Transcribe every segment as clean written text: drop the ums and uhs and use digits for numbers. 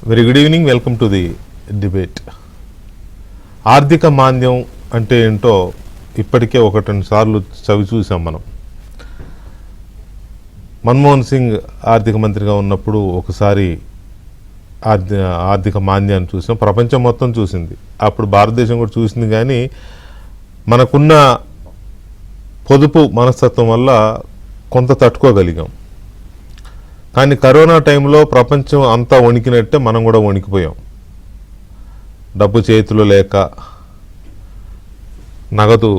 Very good evening. Welcome to the debate. ఆర్థిక మాంద్యం అంటే ఏంటో ఇప్పటికే 1-2 సార్లు చవి చూసాం మనం. మన్మోహన్ సింగ్ ఆర్థిక మంత్రిగా ఉన్నప్పుడు ఒకసారి ఆర్థిక మాంద్యాన్ని చూసాం, ప్రపంచం మొత్తం చూసింది. అప్పుడు భారతదేశం కూడా చూసింది, కానీ మనకున్న పొదుపు మనస్తత్వం వల్ల కొంత తట్టుకోగలిగాం. కానీ కరోనా టైంలో ప్రపంచం అంతా వణికినట్టే మనం కూడా వణికిపోయాం. డబ్బు చేతిలో లేక, నగదు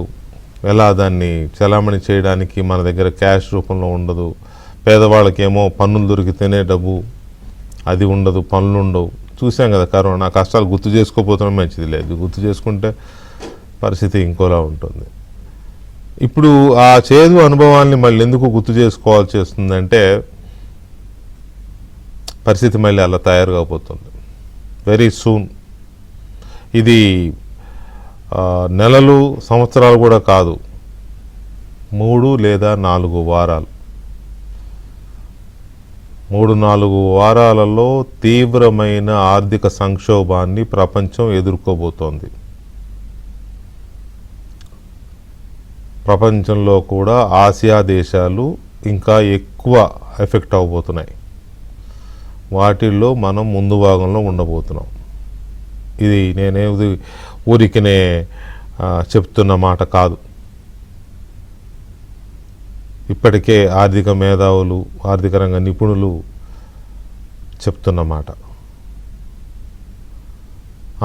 ఎలా దాన్ని చలామణి చేయడానికి మన దగ్గర క్యాష్ రూపంలో ఉండదు. పేదవాళ్ళకేమో పన్నులు దొరికితేనే డబ్బు, అది ఉండదు, పనులు ఉండవు. చూసాం కదా కరోనా కష్టాలు. గుర్తు చేసుకోపోవడం మంచిది లేదు, గుర్తు చేసుకుంటే పరిస్థితి ఇంకోలా ఉంటుంది. ఇప్పుడు ఆ చేదు అనుభవాల్ని మళ్ళీ ఎందుకు గుర్తు చేసుకోవాల్సి వస్తుందంటే పరిస్థితి మళ్ళీ అలా తయారు కాబోతుంది వెరీ సూన్. ఇది నెలలు, సంవత్సరాలు కూడా కాదు, 3 లేదా 4 వారాలు. 3-4 వారాలలో తీవ్రమైన ఆర్థిక సంక్షోభాన్ని ప్రపంచం ఎదుర్కోబోతోంది. ప్రపంచంలో కూడా ఆసియా దేశాలు ఇంకా ఎక్కువ ఎఫెక్ట్ అవబోతున్నాయి. వాటిల్లో మనం ముందు భాగంలో ఉండబోతున్నాం. ఇది నేనేది ఊరికినే చెప్తున్న మాట కాదు. ఇప్పటికే ఆర్థిక మేధావులు, ఆర్థిక రంగ నిపుణులు చెప్తున్న మాట.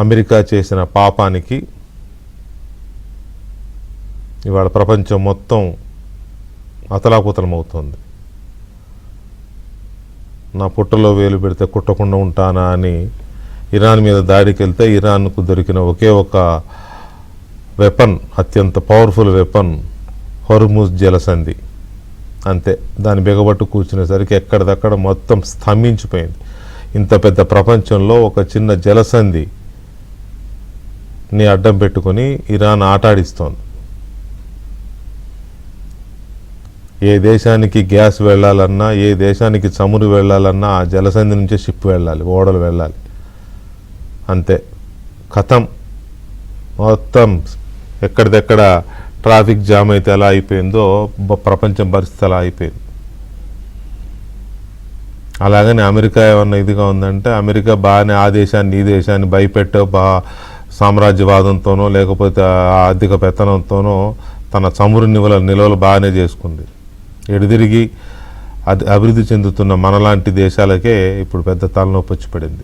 అమెరికా చేసిన పాపానికి ఇవాళ ప్రపంచం మొత్తం అతలాకుతలమవుతోంది. నా పుట్టలో వేలు పెడితే కుట్టకుండా ఉంటానా అని ఇరాన్ మీద దాడికి వెళ్తే ఇరాన్కు దొరికిన ఒకే ఒక వెపన్, అత్యంత పవర్ఫుల్ వెపన్, హోర్ముజ్ జలసంధి. అంతే, దాన్ని బిగబట్టు కూర్చునేసరికి ఎక్కడిదక్కడ మొత్తం స్తంభించిపోయింది. ఇంత పెద్ద ప్రపంచంలో ఒక చిన్న జలసంధిని అడ్డం పెట్టుకొని ఇరాన్ ఆటాడిస్తోంది. ఏ దేశానికి గ్యాస్ వెళ్ళాలన్నా, ఏ దేశానికి చమురు వెళ్ళాలన్నా ఆ జలసంధి నుంచే షిప్ వెళ్ళాలి, ఓడలు వెళ్ళాలి. అంతే, కథం. మొత్తం ఎక్కడిదెక్కడ ట్రాఫిక్ జామ్ అయితే ఎలా అయిపోయిందో ప్రపంచం పరిస్థితి అలా అయిపోయింది. అలాగని అమెరికా ఏమన్నా ఇదిగా ఉందంటే, అమెరికా బాగానే ఆ దేశాన్ని ఈ దేశాన్ని భయపెట్టో సామ్రాజ్యవాదంతోనో లేకపోతే ఆర్థిక పెత్తనంతోనో తన చమురు నిల్వలు బాగానే చేసుకుంది. ఎడుదిరిగి అభివృద్ధి చెందుతున్న మనలాంటి దేశాలకే ఇప్పుడు పెద్ద తలనొప్పి వచ్చి పడింది.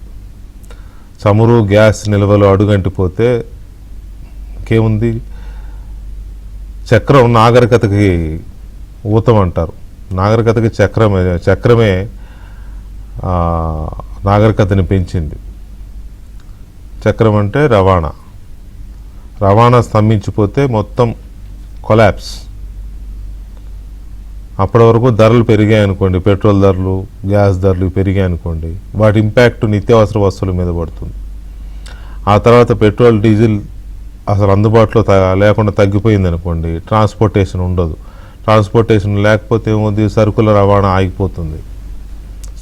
చమురు, గ్యాస్ నిల్వలు అడుగంటిపోతే ఇంకేముంది? చక్రం నాగరికతకి ఊతం అంటారు. నాగరికతకి చక్రమే నాగరికతని పెంచింది. చక్రం అంటే రవాణా స్తంభించిపోతే మొత్తం కొలాప్స్. అప్పటి వరకు ధరలు పెరిగాయి అనుకోండి, పెట్రోల్ ధరలు, గ్యాస్ ధరలు పెరిగాయి అనుకోండి, వాటి ఇంపాక్ట్ నిత్యావసర వస్తువుల మీద పడుతుంది. ఆ తర్వాత పెట్రోల్, డీజిల్ అసలు అందుబాటులో లేకుండా తగ్గిపోయింది అనుకోండి, ట్రాన్స్పోర్టేషన్ ఉండదు. ట్రాన్స్పోర్టేషన్ లేకపోతే ఏమవుద్ది? సరుకుల రవాణా ఆగిపోతుంది.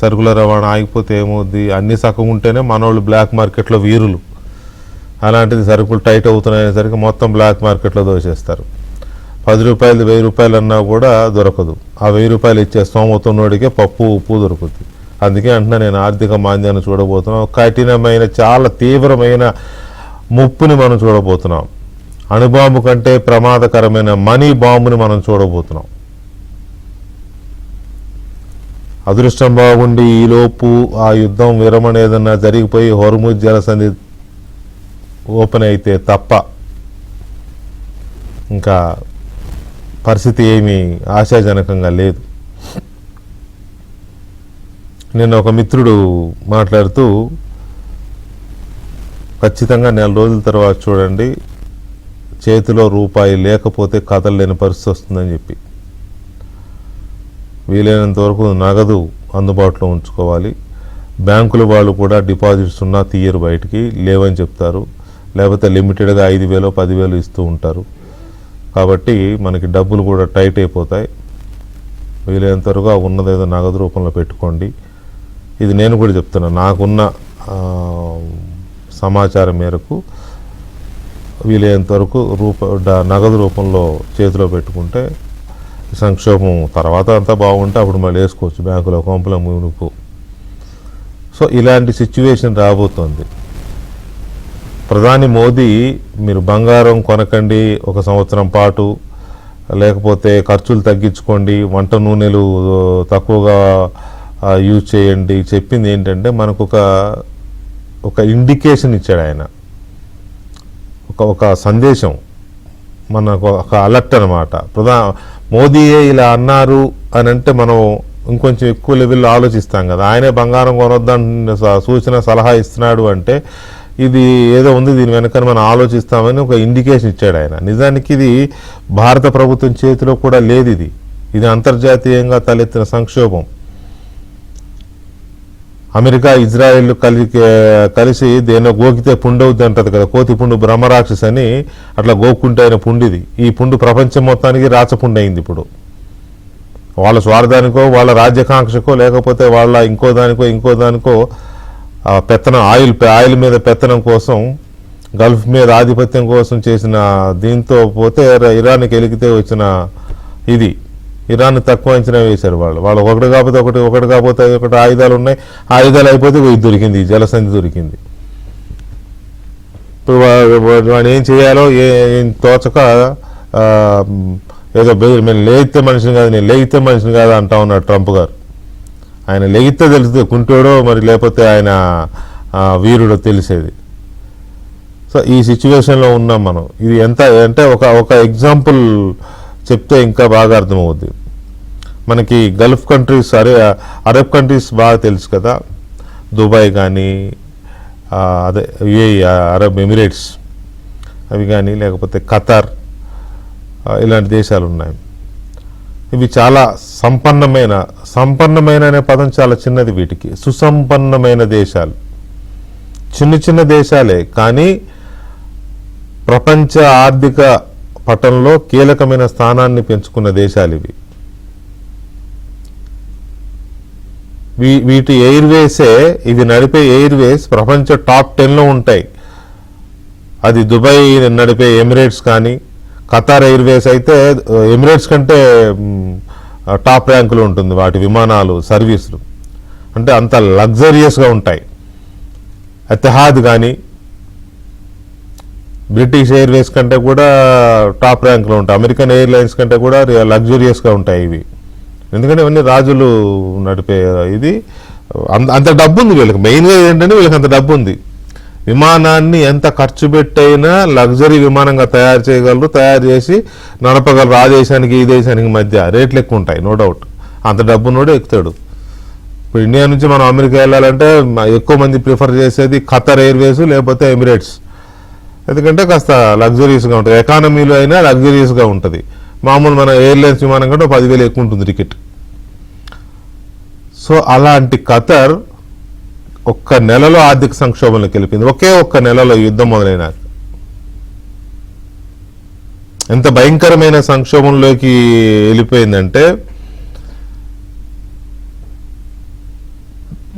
సరుకుల రవాణా ఆగిపోతే ఏమవుద్ది? అన్నీ సగం ఉంటేనే మనోళ్ళు బ్లాక్ మార్కెట్లో వీరులు. అలాంటిది సరుకులు టైట్ అవుతున్నాయనేసరికి మొత్తం బ్లాక్ మార్కెట్లో దోచేస్తారు. 10 రూపాయలు 1000 రూపాయలు అన్నా కూడా దొరకదు. ఆ 1000 రూపాయలు ఇచ్చే స్తోమతోడికే పప్పు, ఉప్పు దొరుకుతుంది. అందుకే అంటున్నా, నేను ఆర్థిక మాంద్యాన్ని చూడబోతున్నాం. కఠినమైన, చాలా తీవ్రమైన ముప్పుని మనం చూడబోతున్నాం. అణుబాంబు కంటే ప్రమాదకరమైన మనీ బాంబుని మనం చూడబోతున్నాం. అదృష్టం బాగుండి ఈలోపు ఆ యుద్ధం విరమణ ఏదన్నా జరిగిపోయి హోర్ముజ్ జలసంధి ఓపెన్ అయితే తప్ప ఇంకా పరిస్థితి ఏమీ ఆశాజనకంగా లేదు. నిన్న ఒక మిత్రుడు మాట్లాడుతూ, ఖచ్చితంగా 4 రోజుల తర్వాత చూడండి చేతిలో రూపాయి లేకపోతే కదలలేని పరిస్థితి వస్తుందని చెప్పి, వీలైనంత వరకు నగదు అందుబాటులో ఉంచుకోవాలి. బ్యాంకుల వాళ్ళు కూడా డిపాజిట్స్ ఉన్నా తీయరు, బయటికి లేవని చెప్తారు. లేకపోతే లిమిటెడ్గా 5,000 10,000 ఇస్తూ ఉంటారు. కాబట్టి మనకి డబ్బులు కూడా టైట్ అయిపోతాయి. వీలైనంత వరకు ఉన్నదేదో నగదు రూపంలో పెట్టుకోండి. ఇది నేను కూడా చెప్తున్నా, నాకున్న సమాచారం మేరకు వీలైనంత వరకు నగదు రూపంలో చేతిలో పెట్టుకుంటే సంక్షోభం తర్వాత అంతా బాగుంటే అప్పుడు మళ్ళీ వేసుకోవచ్చు బ్యాంకులో కొంపల మునుపు. సో ఇలాంటి సిచ్యువేషన్ రాబోతోంది. ప్రధాని మోదీ మీరు బంగారం కొనకండి 1 సంవత్సరం పాటు, లేకపోతే ఖర్చులు తగ్గించుకోండి, వంట నూనెలు తక్కువగా యూజ్ చేయండి చెప్పింది ఏంటంటే మనకు ఒక ఇండికేషన్ ఇచ్చాడు ఆయన, ఒక సందేశం, మనకు ఒక అలర్ట్ అనమాట. మోదీయే ఇలా అన్నారు అని అంటే మనం ఇంకొంచెం ఎక్కువ లెవెల్లో ఆలోచిస్తాం కదా. ఆయనే బంగారం కొనొద్దని సూచన సలహా ఇస్తున్నాడు అంటే ఇది ఏదో ఉంది దీని వెనకని మనం ఆలోచిస్తామని ఒక ఇండికేషన్ ఇచ్చాడు ఆయన. నిజానికి ఇది భారత ప్రభుత్వం చేతిలో కూడా లేదు. ఇది అంతర్జాతీయంగా తలెత్తిన సంక్షోభం. అమెరికా ఇజ్రాయెల్ కలిసి దేన్నో గోకితే పుండు అవుద్ది అంటది కదా, కోతి పుండు బ్రహ్మరాక్షస్ అని అట్లా గోక్కుంటే అయిన పుండు ఇది. ఈ పుండు ప్రపంచం మొత్తానికి రాచపుండు అయింది. ఇప్పుడు వాళ్ళ స్వార్థానికో వాళ్ళ రాజ్యాకాంక్షకో లేకపోతే వాళ్ళ ఇంకో దానికో పెత్తనం ఆయిల్ మీద పెత్తనం కోసం, గల్ఫ్ మీద ఆధిపత్యం కోసం చేసిన దీంతో పోతే ఇరాన్కి ఎలిగితే వచ్చిన ఇది. ఇరాన్ తక్కువ అంచనా వేశారు వాళ్ళు ఒకటి కాకపోతే ఒకటి ఆయుధాలు ఉన్నాయి, ఆయుధాలు అయిపోతే ఇది దొరికింది, జలసంధి దొరికింది. ఇప్పుడు వాడు ఏం చేయాలో ఏం తోచక ఏదో మేము లేగితే మనిషిని కాదు, నేను లేగితే మనిషిని కాదు అంటా ఉన్నాడు ట్రంప్ గారు. ఆయన లెగితే తెలిస్తే కుంటోడో మరి లేకపోతే ఆయన వీరుడో తెలిసేది. సో ఈ సిచ్యువేషన్లో ఉన్నాం మనం. ఇది ఎంత అంటే ఒక ఎగ్జాంపుల్ చెప్తే ఇంకా బాగా అర్థమవుద్ది. మనకి గల్ఫ్ కంట్రీస్ అరబ్ కంట్రీస్ బాగా తెలుసు కదా, దుబాయ్ కానీ అదే అరబ్ ఎమిరేట్స్ అవి కానీ లేకపోతే ఖతార్ ఇలాంటి దేశాలు ఉన్నాయి. ఇవి చాలా సంపన్నమైన అనే పదం చాలా చిన్నది వీటికి. సుసంపన్నమైన దేశాలు, చిన్న దేశాలే కానీ ప్రపంచ ఆర్థిక పటంలో కీలకమైన స్థానాన్ని పెంచుకున్న దేశాలు ఇవి. వీటి ఎయిర్వేసే, ఇవి నడిపే ఎయిర్వేస్ ప్రపంచ టాప్ 10లో ఉంటాయి. అది దుబాయ్ నడిపే ఎమిరేట్స్ కానీ, ఖతార్ ఎయిర్వేస్ అయితే ఎమిరేట్స్ కంటే టాప్ ర్యాంకులో ఉంటుంది వాటి విమానాలు సర్వీసులు. అంటే అంత లగ్జరియస్గా ఉంటాయి. ఎతిహాద్ కానీ బ్రిటిష్ ఎయిర్వేస్ కంటే కూడా టాప్ ర్యాంక్లో ఉంటాయి. అమెరికన్ ఎయిర్లైన్స్ కంటే కూడా లగ్జరియస్గా ఉంటాయి ఇవి. ఎందుకంటే ఇవన్నీ రాజులు నడిపే ఇది. అంత డబ్బు ఉంది వీళ్ళకి. మెయిన్గా ఏంటంటే వీళ్ళకి అంత డబ్బు ఉంది. విమానాన్ని ఎంత ఖర్చు పెట్టైనా లగ్జరీ విమానంగా తయారు చేయగలరు, తయారు చేసి నడపగలరు. ఆ దేశానికి ఈ దేశానికి మధ్య రేట్లు ఎక్కువ ఉంటాయి, నో డౌట్. అంత డబ్బున్నోడు ఎక్కుతాడు. ఇప్పుడు ఇండియా నుంచి మనం అమెరికా వెళ్ళాలంటే ఎక్కువ మంది ప్రిఫర్ చేసేది ఖతార్ ఎయిర్వేస్ లేకపోతే ఎమిరేట్స్. ఎందుకంటే కాస్త లగ్జరీస్గా ఉంటుంది. ఎకానమీలో అయినా లగ్జరీస్గా ఉంటుంది. మామూలు మన ఎయిర్లైన్స్ విమానం కంటే 10,000 ఎక్కువ ఉంటుంది టికెట్. సో అలాంటి ఖతార్ ఒక్క నెలలో ఆర్థిక సంక్షోభంలోకి వెళ్ళిపోయింది. ఒక్క నెలలో యుద్ధం మొదలైనాక. ఎంత భయంకరమైన సంక్షోభంలోకి వెళ్ళిపోయిందంటే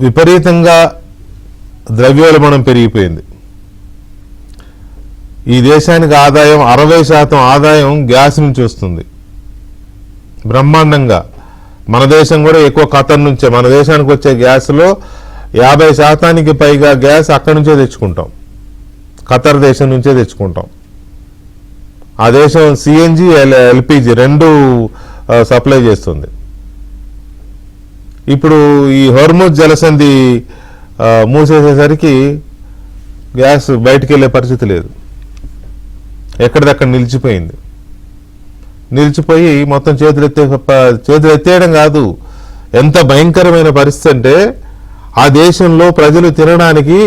విపరీతంగా ద్రవ్యోల్బణం పెరిగిపోయింది. ఈ దేశానికి ఆదాయం 60% ఆదాయం గ్యాస్ నుంచి వస్తుంది బ్రహ్మాండంగా. మన దేశం కూడా ఎక్కువ ఖతార్ నుంచే. మన దేశానికి వచ్చే గ్యాస్లో 50% పైగా గ్యాస్ అక్కడి నుంచే తెచ్చుకుంటాం, ఖతార్ దేశం నుంచే తెచ్చుకుంటాం. ఆ దేశం సిఎన్జి ఎల్పిజి రెండు సప్లై చేస్తుంది. ఇప్పుడు ఈ హోర్ముజ్ జలసంధి మూసేసేసరికి గ్యాస్ బయటికి వెళ్ళే పరిస్థితి లేదు. ఎక్కడిదక్కడ నిలిచిపోయి మొత్తం చేతులు ఎత్తేయడం కాదు, ఎంత భయంకరమైన పరిస్థితి అంటే ఆ దేశంలో ప్రజలు తినడానికి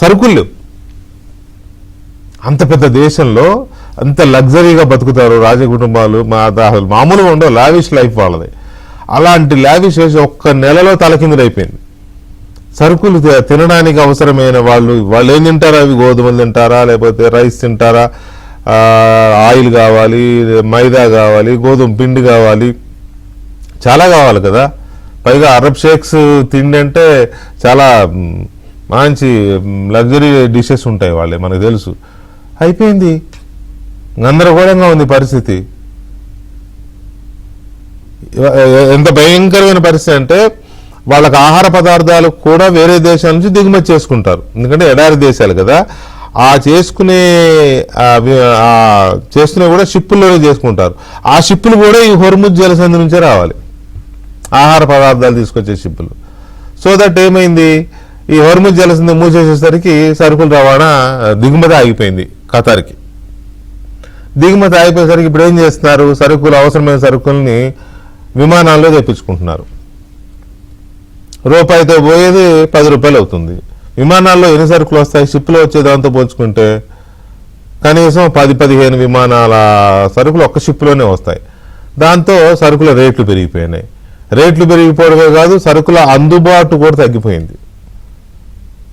సరుకులు లేవు. అంత పెద్ద దేశంలో అంత లగ్జరీగా బతుకుతారు రాజకుటుంబాలు. మామూలుగా ఉండవు, లావిష్ లైఫ్ వాళ్ళది. అలాంటి లావిష్ ఒక్క నెలలో తలకిందులైపోయింది. సరుకులు తినడానికి అవసరమైన వాళ్ళు ఏం తింటారా? అవి గోధుమలు తింటారా, లేకపోతే రైస్ తింటారా, ఆయిల్ కావాలి, మైదా కావాలి, గోధుమ పిండి కావాలి, చాలా కావాలి కదా. పైగా అరబ్ షేక్స్ తిండి అంటే చాలా మంచి లగ్జరీ డిషెస్ ఉంటాయి వాళ్ళే, మనకు తెలుసు. అయిపోయింది, గందరగోళంగా ఉంది పరిస్థితి. ఎంత భయంకరమైన పరిస్థితి అంటే వాళ్ళకి ఆహార పదార్థాలు కూడా వేరే దేశాల నుంచి దిగుమతి చేసుకుంటారు, ఎందుకంటే ఎడారి దేశాలు కదా. ఆ చేసుకునే కూడా షిప్పుల్లోనే చేసుకుంటారు. ఆ షిప్పులు కూడా ఈ హోర్ముజ్ జలసంధి నుంచే రావాలి, ఆహార పదార్థాలు తీసుకొచ్చే షిప్పులు. సో దట్ ఏమైంది, ఈ హోర్ముజ్ జలసంధి మూసేసేసరికి సరుకుల రవాణా దిగుమతి ఆగిపోయింది ఖతార్కి. దిగుమతి ఆగిపోయేసరికి ఇప్పుడు ఏం చేస్తున్నారు, అవసరమైన సరుకుల్ని విమానాల్లో తెప్పించుకుంటున్నారు. రూపాయితో పోయేది 10 రూపాయలు అవుతుంది. విమానాల్లో ఎన్ని సరుకులు వస్తాయి, షిప్లో వచ్చే దాంతో పోల్చుకుంటే కనీసం 10-15 విమానాల సరుకులు ఒక్క షిప్లోనే వస్తాయి. దాంతో సరుకుల రేట్లు పెరిగిపోయినాయి. రేట్లు పెరిగిపోవడమే కాదు, సరుకుల అందుబాటు కూడా తగ్గిపోయింది.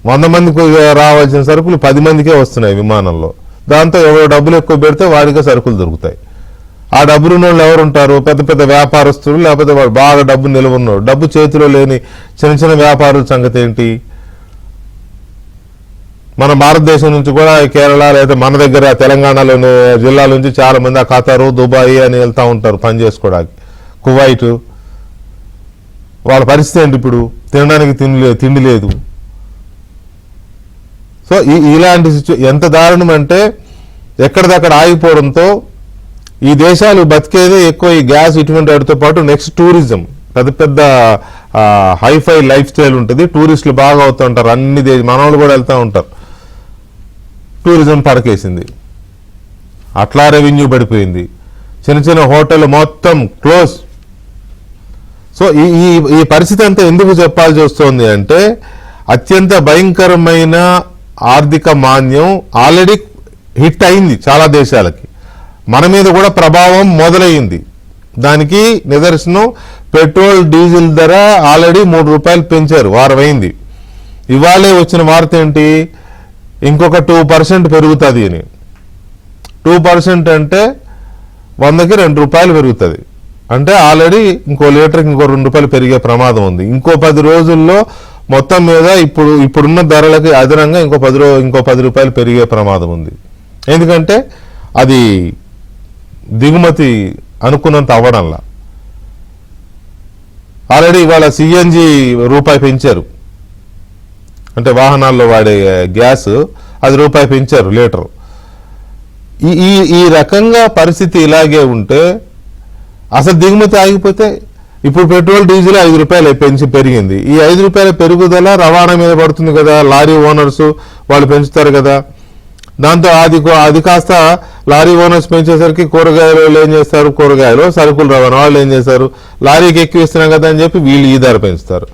100 మందికి రావాల్సిన సరుకులు 10 మందికే వస్తున్నాయి విమానంలో. దాంతో ఎవరో డబ్బులు ఎక్కువ పెడితే వాడికే సరుకులు దొరుకుతాయి. ఆ డబ్బులు ఉన్న వాళ్ళు ఎవరు ఉంటారు, పెద్ద పెద్ద వ్యాపారస్తులు, లేకపోతే వాడు బాగా డబ్బు నిల్వ ఉన్నాడు. డబ్బు చేతిలో లేని చిన్న చిన్న వ్యాపారుల సంగతి ఏంటి? మన భారతదేశం నుంచి కూడా కేరళ లేదా మన దగ్గర తెలంగాణలోని జిల్లాల నుంచి చాలా మంది ఆ ఖతారు, దుబాయ్ అని వెళ్తూ ఉంటారు పని చేసుకోవడానికి, కువైట్. వాళ్ళ పరిస్థితి ఏంటి ఇప్పుడు? తినడానికి తిండి లేదు. సో ఇలాంటి ఎంత దారుణం అంటే ఎక్కడిదక్కడ ఆగిపోవడంతో ఈ దేశాలు బతికేదే ఎక్కువ ఈ గ్యాస్ ఇటువంటి వాటితో పాటు నెక్స్ట్ టూరిజం. పెద్ద పెద్ద హైఫై లైఫ్ స్టైల్ ఉంటుంది, టూరిస్టులు బాగా అవుతూ ఉంటారు. అన్ని మనవాళ్ళు కూడా వెళ్తూ ఉంటారు. టూరిజం పడకేసింది, అట్లా రెవెన్యూ పడిపోయింది. చిన్న చిన్న హోటల్ మొత్తం క్లోజ్. సో ఈ పరిస్థితి అంతా ఎందుకు చెప్పాల్సి వస్తుంది అంటే అత్యంత భయంకరమైన ఆర్థిక మాంద్యం ఆల్రెడీ హిట్ అయింది చాలా దేశాలకి. మన మీద కూడా ప్రభావం మొదలైంది. దానికి నిదర్శనం పెట్రోల్ డీజిల్ ధర ఆల్రెడీ 3 రూపాయలు పెంచారు, వారం అయింది. ఇవాళే వచ్చిన వార్త ఏంటి, ఇంకొక 2% పెరుగుతుంది అని. 2% అంటే 100కి 2 రూపాయలు పెరుగుతుంది. అంటే ఆల్రెడీ ఇంకో లీటర్కి ఇంకో 2 రూపాయలు పెరిగే ప్రమాదం ఉంది. ఇంకో 10 రోజుల్లో మొత్తం మీద ఇప్పుడున్న ధరలకి అదనంగా ఇంకో 10 రూపాయలు పెరిగే ప్రమాదం ఉంది. ఎందుకంటే అది దిగుమతి అనుకున్నంత అవ్వడంలా. ఆల్రెడీ ఇవాళ సిఎన్జి రూపాయి పెంచారు, అంటే వాహనాల్లో వాడే గ్యాస్ అది రూపాయి పెంచారు లీటరు. ఈ రకంగా పరిస్థితి ఇలాగే ఉంటే అసలు దిగుమతి ఆగిపోతే ఇప్పుడు పెట్రోల్ డీజిల్ 5 రూపాయలు పెరిగింది. ఈ 5 రూపాయల పెరుగుదల రవాణా మీద పడుతుంది కదా, లారీ ఓనర్స్ వాళ్ళు పెంచుతారు కదా. దాంతో అది కాస్త లారీ ఓనర్స్ పెంచేసరికి కూరగాయలు ఏం చేస్తారు, కూరగాయలు సరుకులు రవాణా వాళ్ళు ఏం చేస్తారు, లారీకి ఎక్కువ ఇస్తున్నాం కదా అని చెప్పి వీళ్ళు ఈ ధర పెంచుతారు.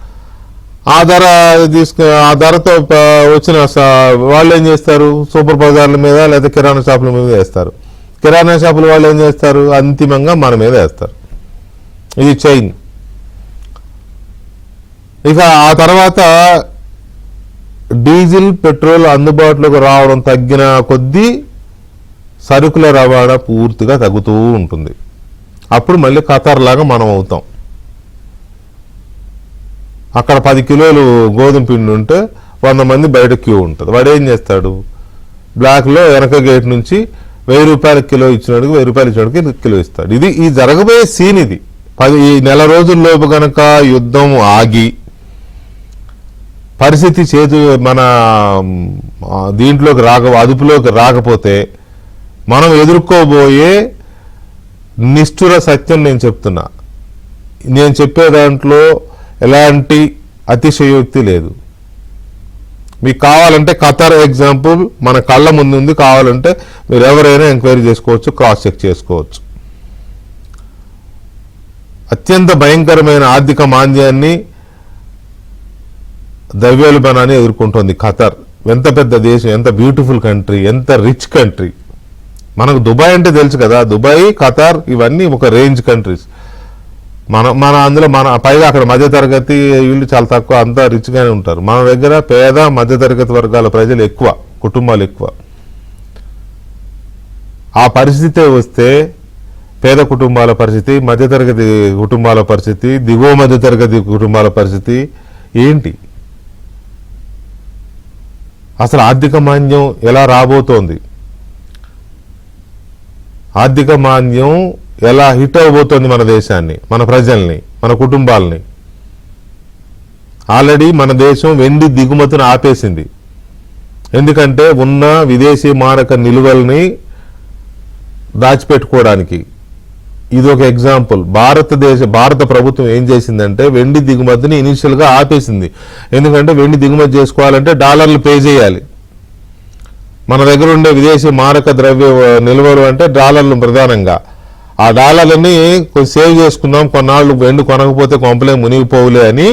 ఆ ధరతో వచ్చిన వాళ్ళు ఏం చేస్తారు, సూపర్ బజార్ల మీద లేదా కిరాణా షాపుల మీద వేస్తారు. కిరాణా షాపుల వాళ్ళు ఏం చేస్తారు, అంతిమంగా మన మీద వేస్తారు. ఇది చైన్. ఇక ఆ తర్వాత డీజిల్ పెట్రోల్ అందుబాటులోకి రావడం తగ్గిన కొద్దీ సరుకుల రవాణా పూర్తిగా తగ్గుతూ ఉంటుంది. అప్పుడు మళ్ళీ ఖతార్ లాగా మనం అవుతాం. అక్కడ 10 కిలోలు గోధుమ పిండి ఉంటే 100 మంది బయట క్యూ ఉంటుంది. వాడు ఏం చేస్తాడు, బ్లాక్లో వెనక గేట్ నుంచి 1000 రూపాయల కిలో ఇచ్చినట్టుగా 1000 రూపాయలు ఇచ్చినట్టుగా కిలో ఇస్తాడు. ఈ జరగబోయే సీన్ ఇది. ఈ నెల రోజుల్లోపు కనుక యుద్ధం ఆగి పరిస్థితి మన దీంట్లోకి అదుపులోకి రాకపోతే మనం ఎదుర్కోబోయే నిష్ఠుర సత్యం నేను చెప్తున్నా. నేను చెప్పే దాంట్లో ఎలాంటి అతిశయోక్తి లేదు. మీకు కావాలంటే ఖతార్ ఎగ్జాంపుల్ మన కళ్ళ ముందు ఉంది, కావాలంటే మీరు ఎవరైనా ఎంక్వైరీ చేసుకోవచ్చు, క్రాస్ చెక్ చేసుకోవచ్చు. అత్యంత భయంకరమైన ఆర్థిక మాంద్యాన్ని, ద్రవ్యోల్బణాన్ని ఎదుర్కొంటోంది ఖతార్. ఎంత పెద్ద దేశం, ఎంత బ్యూటిఫుల్ కంట్రీ, ఎంత రిచ్ కంట్రీ. మనకు దుబాయ్ అంటే తెలుసు కదా, దుబాయ్, ఖతార్ ఇవన్నీ ఒక రేంజ్ కంట్రీస్. అందులో పైగా అక్కడ మధ్యతరగతి వీళ్ళు చాలా తక్కువ, అంతా రిచ్గానే ఉంటారు. మన దగ్గర పేద మధ్యతరగతి వర్గాల ప్రజలు ఎక్కువ, కుటుంబాలు ఎక్కువ. ఆ పరిస్థితే వస్తే పేద కుటుంబాల పరిస్థితి, మధ్యతరగతి కుటుంబాల పరిస్థితి, దిగువ మధ్యతరగతి కుటుంబాల పరిస్థితి ఏంటి? అసలు ఆర్థిక మాంద్యం ఎలా రాబోతోంది, ఆర్థిక మాంద్యం ఎలా హిట్ అవబోతోంది మన దేశాన్ని, మన ప్రజల్ని, మన కుటుంబాలని. ఆల్రెడీ మన దేశం వెండి దిగుమతిని ఆపేసింది. ఎందుకంటే ఉన్న విదేశీ మారక నిల్వల్ని దాచిపెట్టుకోవడానికి. ఇది ఒక ఎగ్జాంపుల్. భారత ప్రభుత్వం ఏం చేసిందంటే వెండి దిగుమతిని ఇనిషియల్గా ఆపేసింది. ఎందుకంటే వెండి దిగుమతి చేసుకోవాలంటే డాలర్లు పే చేయాలి. మన దగ్గర ఉండే విదేశీ మారక ద్రవ్య నిల్వలు అంటే డాలర్లు ప్రధానంగా. ఆ డాలర్లని సేవ్ చేసుకుందాం, కొన్నాళ్ళు వెండి కొనకపోతే కొంపలే మునిగిపోవులే అని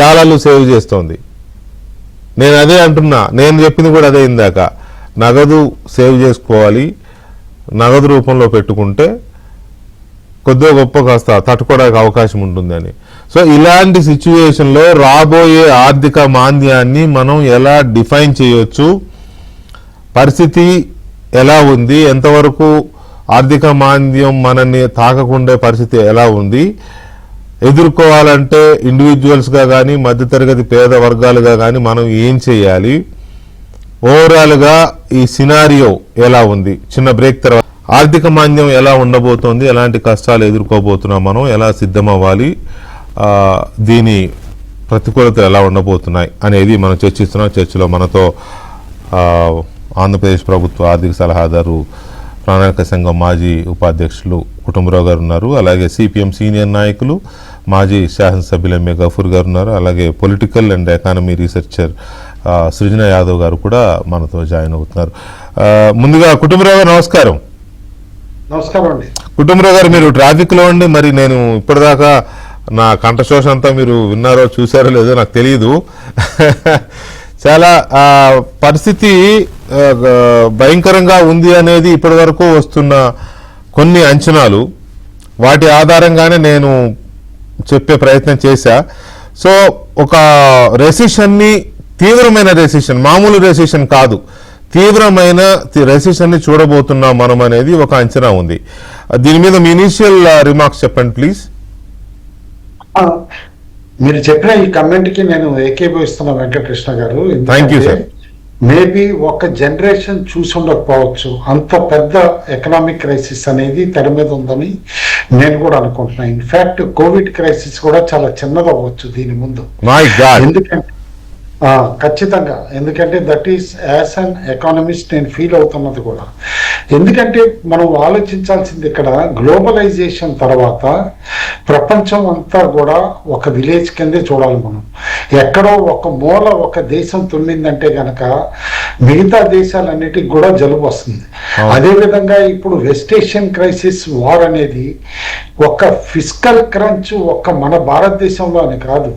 డాలర్లు సేవ్ చేస్తోంది. నేను అదే అంటున్నా, నేను చెప్పింది కూడా అదే. ఇందాక నగదు సేవ్ చేసుకోవాలి, నగదు రూపంలో పెట్టుకుంటే కొద్దిగా గొప్ప కాస్త తట్టుకోవడానికి అవకాశం ఉంటుందని. సో ఇలాంటి సిచ్యువేషన్లో రాబోయే ఆర్థిక మాంద్యాన్ని మనం ఎలా డిఫైన్ చేయొచ్చు, పరిస్థితి ఎలా ఉంది, ఎంతవరకు ఆర్థిక మాంద్యం మనల్ని తాకకుండే పరిస్థితి ఎలా ఉంది, ఎదుర్కోవాలంటే ఇండివిజువల్స్గా కానీ మధ్యతరగతి పేద వర్గాలుగా కానీ మనం ఏం చేయాలి, ఓవరాల్గా ఈ సినారియో ఎలా ఉంది. చిన్న బ్రేక్ తర్వాత ఆర్థిక మాంద్యం ఎలా ఉండబోతోంది, ఎలాంటి కష్టాలు ఎదుర్కోబోతున్నాం, మనం ఎలా సిద్ధమవ్వాలి, దీని ప్రతికూలతలు ఎలా ఉండబోతున్నాయి అనేది మనం చర్చిస్తున్నాం. చర్చలో మనతో ఆంధ్రప్రదేశ్ ప్రభుత్వ ఆర్థిక సలహాదారు, ప్రణాళిక సంఘం మాజీ ఉపాధ్యక్షులు కుటుంబరావు గారు ఉన్నారు. అలాగే సిపిఎం సీనియర్ నాయకులు మాజీ శాసనసభ్యులు ఎంఏ గఫూర్ గారు ఉన్నారు. అలాగే పొలిటికల్ అండ్ ఎకానమీ రీసెర్చర్ సృజన యాదవ్ గారు కూడా మనతో జాయిన్ అవుతున్నారు. ముందుగా కుటుంబరావు గారు నమస్కారం. నమస్కారం అండి. కుటుంబరావు గారు, మీరు ట్రాఫిక్లో ఉండి, మరి నేను ఇప్పటిదాకా నా కంఠశోష అంతా మీరు విన్నారో చూసారో లేదో నాకు తెలియదు. చాలా పరిస్థితి భయంకరంగా ఉంది అనేది ఇప్పటి వరకు వస్తున్న కొన్ని అంచనాలు, వాటి ఆధారంగానే నేను చెప్పే ప్రయత్నం చేశా. సో ఒక రెసిషన్ని, తీవ్రమైన రెసిషన్, మామూలు రెసిషన్ కాదు, తీవ్రమైన రెసిషన్ని చూడబోతున్నాం మనం అనేది ఒక అంచనా ఉంది. దీని మీద మీ ఇనిషియల్ రిమార్క్స్ చెప్పండి ప్లీజ్. మీరు చెప్పిన ఈ కమెంట్ కి నేను ఏకీభవిస్తున్నా వెంకటకృష్ణ గారు. Thank you sir. మేబీ ఒక జనరేషన్ చూసి ఉండకపోవచ్చు అంత పెద్ద ఎకనామిక్ క్రైసిస్ అనేది తెర మీద ఉందని నేను కూడా అనుకుంటున్నాను. ఇన్ఫాక్ట్ కోవిడ్ క్రైసిస్ కూడా చాలా చిన్నది అవ్వచ్చు దీని ముందు. ఎందుకంటే ఖచ్చితంగా, ఎందుకంటే that is as an economist నేను ఫీల్ అవుతున్నది కూడా. ఎందుకంటే మనం ఆలోచించాల్సింది ఇక్కడ గ్లోబలైజేషన్ తర్వాత ప్రపంచం అంతా కూడా ఒక విలేజ్ కిందే చూడాలి మనం. ఎక్కడో ఒక మూల ఒక దేశం తుమ్మిందంటే గనక మిగతా దేశాలన్నిటికి కూడా జలుబు వస్తుంది. అదేవిధంగా ఇప్పుడు వెస్ట్ ఏషియన్ క్రైసిస్ వార్ అనేది ఒక ఫిస్కల్ క్రంచ్ ఒక్క మన భారతదేశంలో అని కాదు,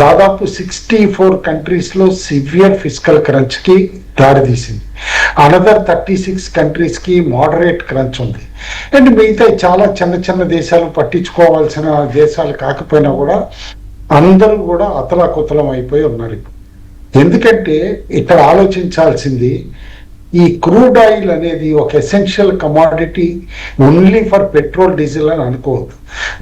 దాదాపు 64 కంట్రీస్లో సివియర్ ఫిస్కల్ క్రంచ్కి దారితీసింది. అనదర్ 36 కంట్రీస్కి మోడరేట్ క్రంచ్ ఉంది. అండ్ మిగతా చాలా చిన్న చిన్న దేశాలు, పట్టించుకోవాల్సిన దేశాలు కాకపోయినా కూడా అందరూ కూడా అతలాకుతలం అయిపోయి ఉన్నారు. ఎందుకంటే ఇక్కడ ఆలోచించాల్సింది, ఈ క్రూడ్ ఆయిల్ అనేది ఒక essential commodity only for petrol, diesel అని అనుకోవద్దు.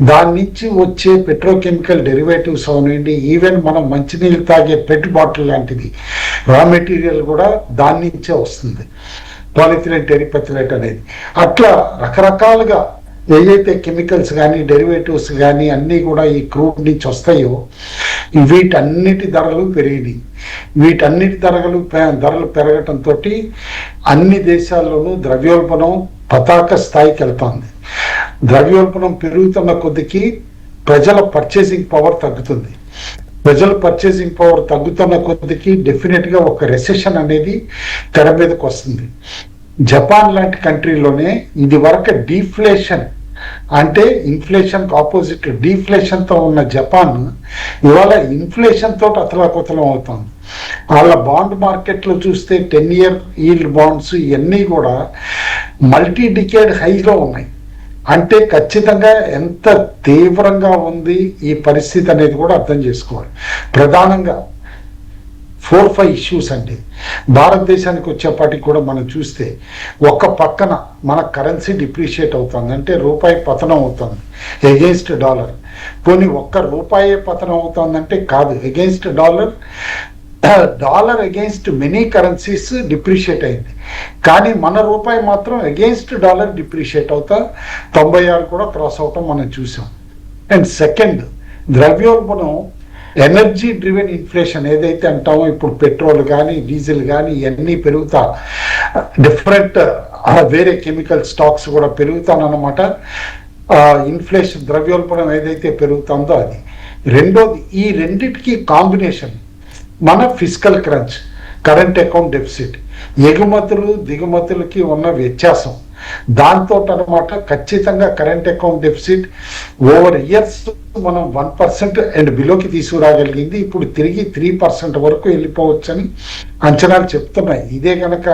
దాని నుంచి వచ్చే పెట్రోకెమికల్ డెరివేటివ్స్ అవనండి, ఈవెన్ మనం మంచినీళ్ళు తాగే పెట్ బాటిల్ లాంటిది రా మెటీరియల్ కూడా దాని నుంచే వస్తుంది, పాలిథిలిన్ టెరిపెథిలేట్ అనేది. అట్లా రకరకాలుగా ఏదైతే కెమికల్స్ కానీ డెరివేటివ్స్ కానీ అన్నీ కూడా ఈ క్రూడ్ నుంచి వస్తాయో వీటన్నిటి ధరలు పెరిగినాయి. వీటన్నిటి ధరలు పెరగటంతో అన్ని దేశాల్లోనూ ద్రవ్యోల్బణం పతాక స్థాయికి వెళ్తుంది. ద్రవ్యోల్బణం పెరుగుతున్న కొద్దికి ప్రజల పర్చేసింగ్ పవర్ తగ్గుతుంది. ప్రజల పర్చేసింగ్ పవర్ తగ్గుతున్న కొద్దికి డెఫినెట్గా ఒక రెసెషన్ అనేది తెర మీదకి వస్తుంది. జపాన్ లాంటి కంట్రీలోనే ఇది వరకు డీఫ్లేషన్ అంటే ఇన్ఫ్లేషన్ ఆపోజిట్ డీఫ్లేషన్తో ఉన్న జపాన్ ఇవాళ ఇన్ఫ్లేషన్ తోటి అతలాకుతలం అవుతుంది. వాళ్ళ బాండ్ మార్కెట్లో చూస్తే 10 year ఈల్డ్ బాండ్స్ ఇవన్నీ కూడా మల్టీ డికేడ్ హైలో ఉన్నాయి. అంటే ఖచ్చితంగా ఎంత తీవ్రంగా ఉంది ఈ పరిస్థితి అనేది కూడా అర్థం చేసుకోవాలి. ప్రధానంగా 4-5 ఇష్యూస్ అండి. భారతదేశానికి వచ్చేపాటికి కూడా మనం చూస్తే ఒక పక్కన మన కరెన్సీ డిప్రిషియేట్ అవుతుంది, అంటే రూపాయి పతనం అవుతుంది ఎగెన్స్ట్ డాలర్. పోనీ ఒక్క రూపాయే పతనం అవుతుందంటే కాదు, against dollar dollar against many currencies depreciate అయింది, కానీ మన రూపాయి మాత్రం అగేన్స్ట్ డాలర్ డిప్రిషియేట్ అవుతా 96 కూడా క్రాస్ అవటం మనం చూసాం. అండ్ సెకండ్, ద్రవ్యోల్బణం ఎనర్జీ డ్రివెన్ ఇన్ఫ్లేషన్ ఏదైతే అంటామో, ఇప్పుడు పెట్రోల్ కానీ డీజిల్ కానీ ఇవన్నీ పెరుగుతా, డిఫరెంట్ వేరే కెమికల్ స్టాక్స్ కూడా పెరుగుతానన్నమాట. ఇన్ఫ్లేషన్ ద్రవ్యోల్బణం ఏదైతే పెరుగుతుందో అది. రెండోది, ఈ రెండిటికి కాంబినేషన్ మన physical crunch, current account deficit, ఎగుమతులు దిగుమతులకి ఉన్న వ్యత్యాసం, దాంతో అనమాట ఖచ్చితంగా current account deficit over years మనం 1% అండ్ బిలోకి తీసుకురాగలిగింది. ఇప్పుడు తిరిగి 3% వరకు వెళ్ళిపోవచ్చని అంచనాలు చెప్తున్నాయి. ఇదే కనుక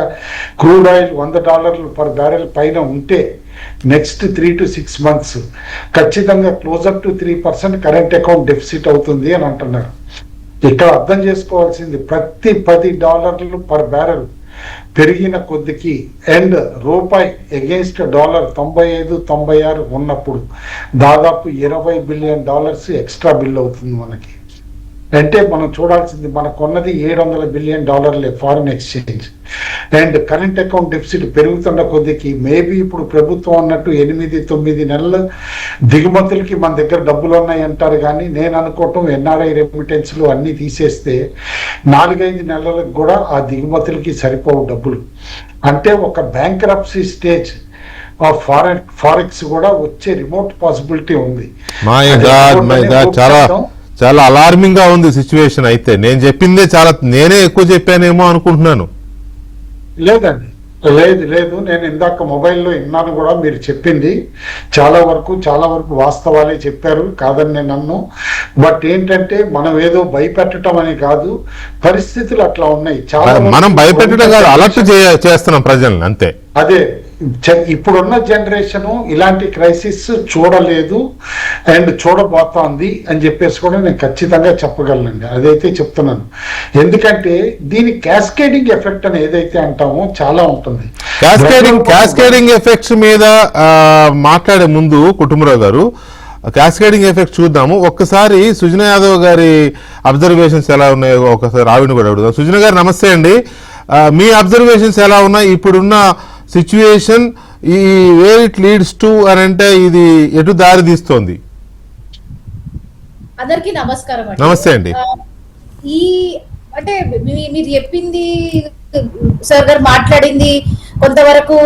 క్రూడ్ ఆయిల్ $100 పర్ బ్యారెల్ పైన ఉంటే నెక్స్ట్ 3 to 6 months ఖచ్చితంగా closer to 3% current account deficit అవుతుంది అని అంటున్నారు. ఇక్కడ అర్థం చేసుకోవాల్సింది, ప్రతి $10 పర్ బ్యారెల్ పెరిగిన కొద్దికి అండ్ రూపాయి అగేన్స్ట్ డాలర్ 95-96 ఉన్నప్పుడు దాదాపు $20 బిలియన్ ఎక్స్ట్రా బిల్ అవుతుంది మనకి. అంటే మనం చూడాల్సింది, మనకున్నది $700 billion foreign exchange. And current account deficit పెరుగుతున్న కొద్దికి మేబీ ఇప్పుడు ప్రభుత్వం అన్నట్టు 8-9 నెలలు దిగుమతులకి మన దగ్గర డబ్బులు ఉన్నాయి అంటారు, కానీ నేను అనుకోవటం ఎన్ఆర్ఐ రెమిటెన్స్లు అన్నీ తీసేస్తే 4-5 నెలలకు కూడా ఆ దిగుమతులకి సరిపోవు డబ్బులు. అంటే ఒక బ్యాంక్రప్సీ స్టేజ్ ఆఫ్ ఫారెక్స్ కూడా వచ్చే రిమోట్ పాసిబిలిటీ ఉంది. చాలా అలార్మింగ్ గా ఉంది సిచ్యువేషన్. అయితే నేను చెప్పిందే నేనే ఎక్కువ చెప్పానేమో అనుకుంటున్నాను. లేదండి, లేదు, నేను ఇందాక మొబైల్లో విన్నాను కూడా, మీరు చెప్పింది చాలా వరకు వాస్తవాలే చెప్పారు, కాదని నేను అన్ను. బట్ ఏంటంటే మనం ఏదో భయపెట్టడం అని కాదు, పరిస్థితులు అట్లా ఉన్నాయి. చాలా మనం భయపెట్టడం కాదు, అలర్ట్ చేస్తున్నాం ప్రజల్ని అంతే. అదే ఇప్పుడున్న జనరేషన్ ఇలాంటి క్రైసిస్ చూడలేదు అండ్ చూడబోతోంది అని చెప్పేసి కూడా నేను ఖచ్చితంగా చెప్పగలనండి. అదైతే చెప్తున్నాను. ఎందుకంటే దీని క్యాస్కేడింగ్ ఎఫెక్ట్ అని ఏదైతే అంటామో చాలా ఉంటుంది. క్యాస్కేడింగ్ ఎఫెక్ట్స్ మీద మాట్లాడే ముందు కుటుంబరావు గారు, క్యాస్కేడింగ్ ఎఫెక్ట్ చూద్దాము. ఒక్కసారి సుజనా యాదవ్ గారి అబ్జర్వేషన్స్ ఎలా ఉన్నాయో ఒకసారి ఆవిడ కూడా అడుగుదాం. సుజనా గారు నమస్తే అండి. మీ అబ్జర్వేషన్స్ ఎలా ఉన్నాయి? ఇప్పుడున్న సిచ్యువేషన్ ఈ వేర్ ఇట్ లీడ్స్ టు అని అంటే ఇది ఎటు దారి తీస్తోంది? అందరికీ నమస్కారం. నమస్తే అండి. ఈ అంటే మీరు చెప్పింది, సార్ గారు మాట్లాడింది కొంతవరకు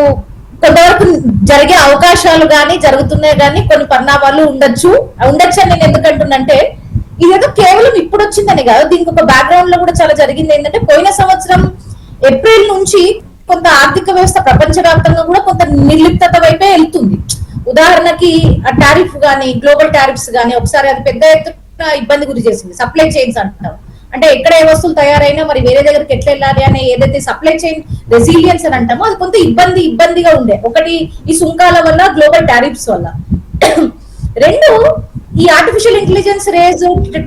జరిగే అవకాశాలు కానీ జరుగుతున్నాయి, కానీ కొన్ని పరిణామాలు ఉండొచ్చు అని నేను ఎందుకంటున్నంటే, ఇదేదో కేవలం ఇప్పుడు వచ్చిందని కాదు, దీనికి ఒక బ్యాక్గ్రౌండ్ లో కూడా చాలా జరిగింది. ఏంటంటే పోయిన సంవత్సరం ఏప్రిల్ నుంచి కొంత ఆర్థిక వ్యవస్థ ప్రపంచవ్యాప్తంగా కూడా కొంత నిర్లిప్తత వైపే వెళ్తుంది. ఉదాహరణకి ఆ టారిఫ్ గానీ, గ్లోబల్ టారిఫ్స్ గానీ ఒకసారి అది పెద్ద ఎత్తున ఇబ్బంది గురి చేసింది. సప్లై చైన్స్ అంటాం, అంటే ఎక్కడ ఏ వస్తువులు తయారైనా మరి వేరే దగ్గరికి ఎట్లా వెళ్ళాలి అనే ఏదైతే సప్లై చైన్ రెసిలియన్స్ అని అంటామో అది కొంత ఇబ్బందిగా ఉండే. ఒకటి ఈ సుంకాల వల్ల, గ్లోబల్ టారిఫ్స్ వల్ల. రెండు, ఈ ఆర్టిఫిషియల్ ఇంటెలిజెన్స్ రేజ్,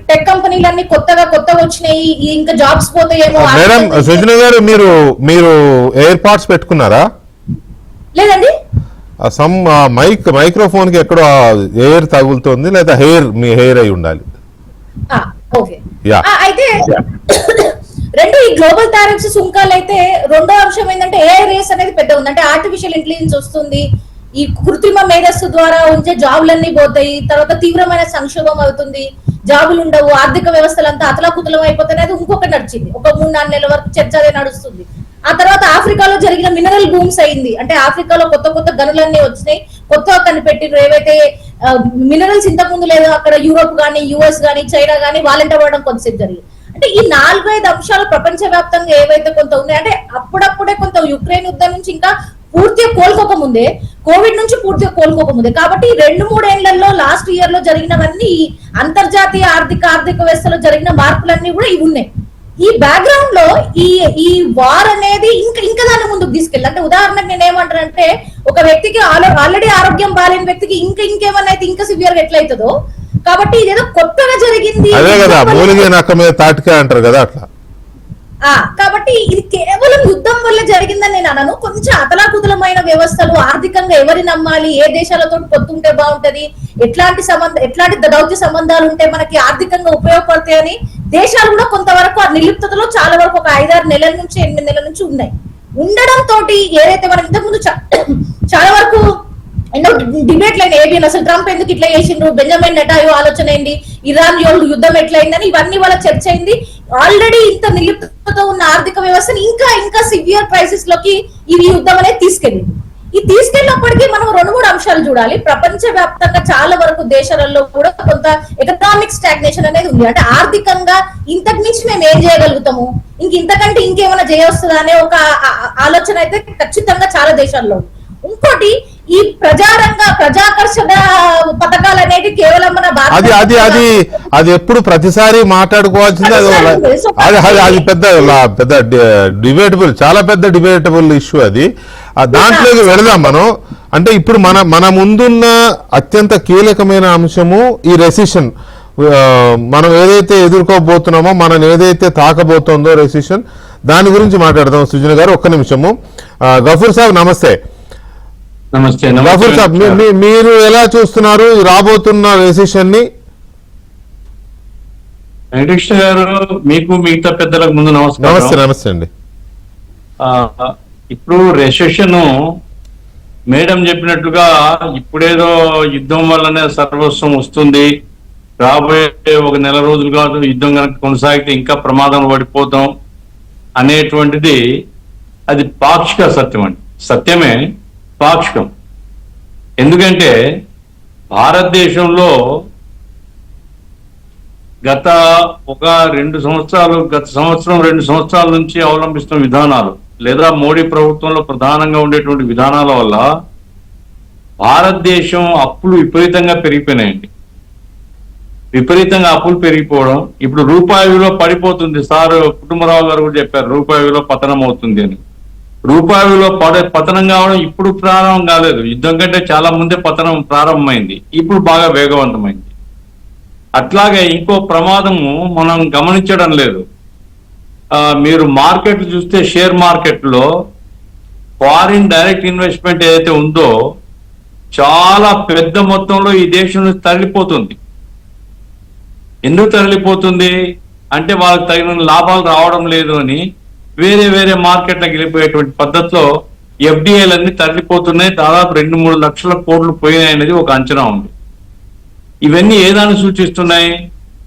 టెక్ కంపెనీలన్నీ కొత్తగా వచ్చినాయి, ఇంకా జాబ్స్ పోతాయేమో. మేడం సుజనా గారు, మీరు ఎయిర్ పాడ్స్ పెట్టుకున్నారా? లేదండి. మైక్రోఫోన్ కి ఎక్కడో ఎయిర్ తగులుతోంది, లేదా మీ హెయిర్ అయి ఉండాలి. అయితే రెండు, ఈ గ్లోబల్ టారిఫ్స్ సుంకాలు అయితే. రెండో అంశం ఏంటంటే ఏఐ రేస్ అనేది పెద్ద ఉంది. అంటే ఆర్టిఫిషియల్ ఇంటెలిజెన్స్ వస్తుంది, ఈ కృత్రిమ మేధస్సు ద్వారా ఉంచే జాబులన్నీ పోతాయి, తర్వాత తీవ్రమైన సంక్షోభం అవుతుంది, జాబులు ఉండవు, ఆర్థిక వ్యవస్థలంతా అతలాకుతలం అయిపోతాయి. అది ఇంకొకటి నడిచింది, ఒక 3-4 నెలల వరకు చర్చ అదే నడుస్తుంది. ఆ తర్వాత ఆఫ్రికాలో జరిగిన మినరల్ బూమ్స్ అయింది. అంటే ఆఫ్రికాలో కొత్త గనులన్నీ వచ్చినాయి, కొత్తగా కనిపెట్టిన ఏవైతే మినరల్స్ ఇంతకు ముందు లేదు అక్కడ, యూరోప్ గానీ, యుఎస్ గానీ, చైనా గానీ వాళ్ళంట పడడం కొంతసేపు జరిగింది. అంటే ఈ 4-5 అంశాలు ప్రపంచ వ్యాప్తంగా ఏవైతే కొంత ఉన్నాయి, అంటే అప్పుడప్పుడే కొంత యుక్రెయిన్ యుద్ధం నుంచి ఇంకా పూర్తిగా కోలుకోకముందే, కోవిడ్ నుంచి పూర్తిగా కోలుకోకముందే, కాబట్టి 2-3 ఏళ్లలో లాస్ట్ ఇయర్ లో జరిగినవన్నీ అంతర్జాతీయ ఆర్థిక వ్యవస్థలో జరిగిన మార్పులన్నీ కూడా ఇవి ఉన్నాయి. ఈ బ్యాక్గ్రౌండ్ లో ఈ వార్ అనేది ఇంకా దాన్ని ముందుకు తీసుకెళ్ళి, అంటే ఉదాహరణకు నేను ఏమంటానంటే, ఒక వ్యక్తికి ఆల్రెడీ ఆరోగ్యం బాలేని వ్యక్తికి ఇంకేమన్నా అయితే ఇంకా సివియర్ గా ఎట్లయితుందో, కాబట్టి ఇదేదో కొత్తగా జరిగింది. అదే కదా మూలిగే నక్క మీద తాటికా అంటారు కదా అట్లా. కాబట్టి ఇది కేవలం యుద్ధం వల్ల జరిగిందని నేను అనను. కొంచెం అతలాకుతలమైన వ్యవస్థలు, ఆర్థికంగా ఎవరి నమ్మాలి, ఏ దేశాలతో పొత్తుంటే బాగుంటది, ఎట్లాంటి దౌత్య సంబంధాలు ఉంటే మనకి ఆర్థికంగా ఉపయోగపడతాయని దేశాలు కూడా కొంతవరకు ఆ నిర్లిప్తతలో చాలా వరకు ఒక 5-6 నెలల నుంచి 8 నెలల నుంచి ఉన్నాయి. ఉండడం తోటి ఏదైతే మనం ఇంతకుముందు చాలా వరకు ఎన్నో డిబేట్లు అయిన ఏబిఎన్ అసలు ట్రంప్ ఎందుకు ఇట్లా చేసిండ్రు, బెంజమిన్ నెటాయో ఆలోచన ఏంటి, ఇరాన్ యుద్ధం ఎట్లయిందని ఇవన్నీ వాళ్ళ చర్చ అయింది. ఆల్రెడీ ఇంత నిర్లిప్తతో ఉన్న ఆర్థిక వ్యవస్థను ఇంకా ఇంకా సివియర్ క్రైసిస్ లోకి ఈ యుద్ధం అనేది తీసుకెళ్ళింది. ఈ తీసుకెళ్ళినప్పటికీ మనం 2-3 అంశాలు చూడాలి. ప్రపంచ వ్యాప్తంగా చాలా వరకు దేశాలలో కూడా కొంత ఎకనామిక్ స్టాగ్నేషన్ అనేది ఉంది. అంటే ఆర్థికంగా ఇంతకు మించి మేము ఏం చేయగలుగుతాము, ఇంతకంటే ఇంకేమైనా చేయవస్తుందా అనే ఒక ఆలోచన అయితే ఖచ్చితంగా చాలా దేశాల్లో. ఇంకోటి ఈ ప్రజాకర్షణ పథకాలు అనేది కేవలం మన అది ఎప్పుడు ప్రతిసారి మాట్లాడుకోవాల్సింది. అది పెద్ద డిబేటబుల్, చాలా పెద్ద డిబేటబుల్ ఇష్యూ అది. దాంట్లోకి వెళదాం మనం. అంటే ఇప్పుడు మన ముందున్న అత్యంత కీలకమైన అంశము ఈ రెసిషన్. మనం ఏదైతే ఎదుర్కోబోతున్నామో, మనం ఏదైతే తాకబోతోందో రెసిషన్, దాని గురించి మాట్లాడదాం. సుజన గారు ఒక్క నిమిషము. గఫూర్ సాబ్ నమస్తే. నమస్తే. గఫూర్ సాబ్, మీరు ఎలా చూస్తున్నారు రాబోతున్న రెసిషన్ ని? వెంకటేష్ గారు, మీకు మిగతా పెద్దలకు ముందు నమస్కారం. నమస్తే. నమస్తే అండి. ఇప్పుడు రెసెషన్ మేడం చెప్పినట్లుగా ఇప్పుడేదో యుద్ధం వల్లనే సర్వస్వం వస్తుంది, రాబోయే ఒక నెల రోజులు కాదు యుద్ధం కనుక కొనసాగితే ఇంకా ప్రమాదంలో పడిపోతాం అనేటువంటిది అది పాక్షిక సత్యం అండి. సత్యమే, పాక్షికం. ఎందుకంటే భారతదేశంలో గత 2 సంవత్సరాలు, గత సంవత్సరం 2 సంవత్సరాల నుంచి అవలంబిస్తున్న విధానాలు లేదా మోడీ ప్రభుత్వంలో ప్రధానంగా ఉండేటువంటి విధానాల వల్ల భారతదేశం అప్పులు విపరీతంగా పెరిగిపోయినాయండి. విపరీతంగా అప్పులు పెరిగిపోవడం, ఇప్పుడు రూపాయి విలువ పడిపోతుంది. సార్ కుటుంబరావు గారు కూడా చెప్పారు రూపాయి విలువ పతనం అవుతుంది అని. రూపాయి విలువ పతనం కావడం ఇప్పుడు ప్రారంభం కాలేదు, యుద్ధం కంటే చాలా ముందే పతనం ప్రారంభమైంది, ఇప్పుడు బాగా వేగవంతమైంది. అట్లాగే ఇంకో ప్రమాదము మనం గమనించడం లేదు. మీరు మార్కెట్లు చూస్తే షేర్ మార్కెట్లో ఫారిన్ డైరెక్ట్ ఇన్వెస్ట్మెంట్ ఏదైతే ఉందో చాలా పెద్ద మొత్తంలో ఈ దేశం నుంచి తరలిపోతుంది. ఎందుకు తరలిపోతుంది అంటే వాళ్ళకి తగిన లాభాలు రావడం లేదు అని వేరే వేరే మార్కెట్లకు వెళ్ళిపోయేటువంటి పద్ధతిలో ఎఫ్డిఐలన్నీ తరలిపోతున్నాయి. దాదాపు 2-3 లక్షల కోట్లు పోయినాయి అనేది ఒక అంచనా ఉంది. ఇవన్నీ ఏదాన్ని సూచిస్తున్నాయి?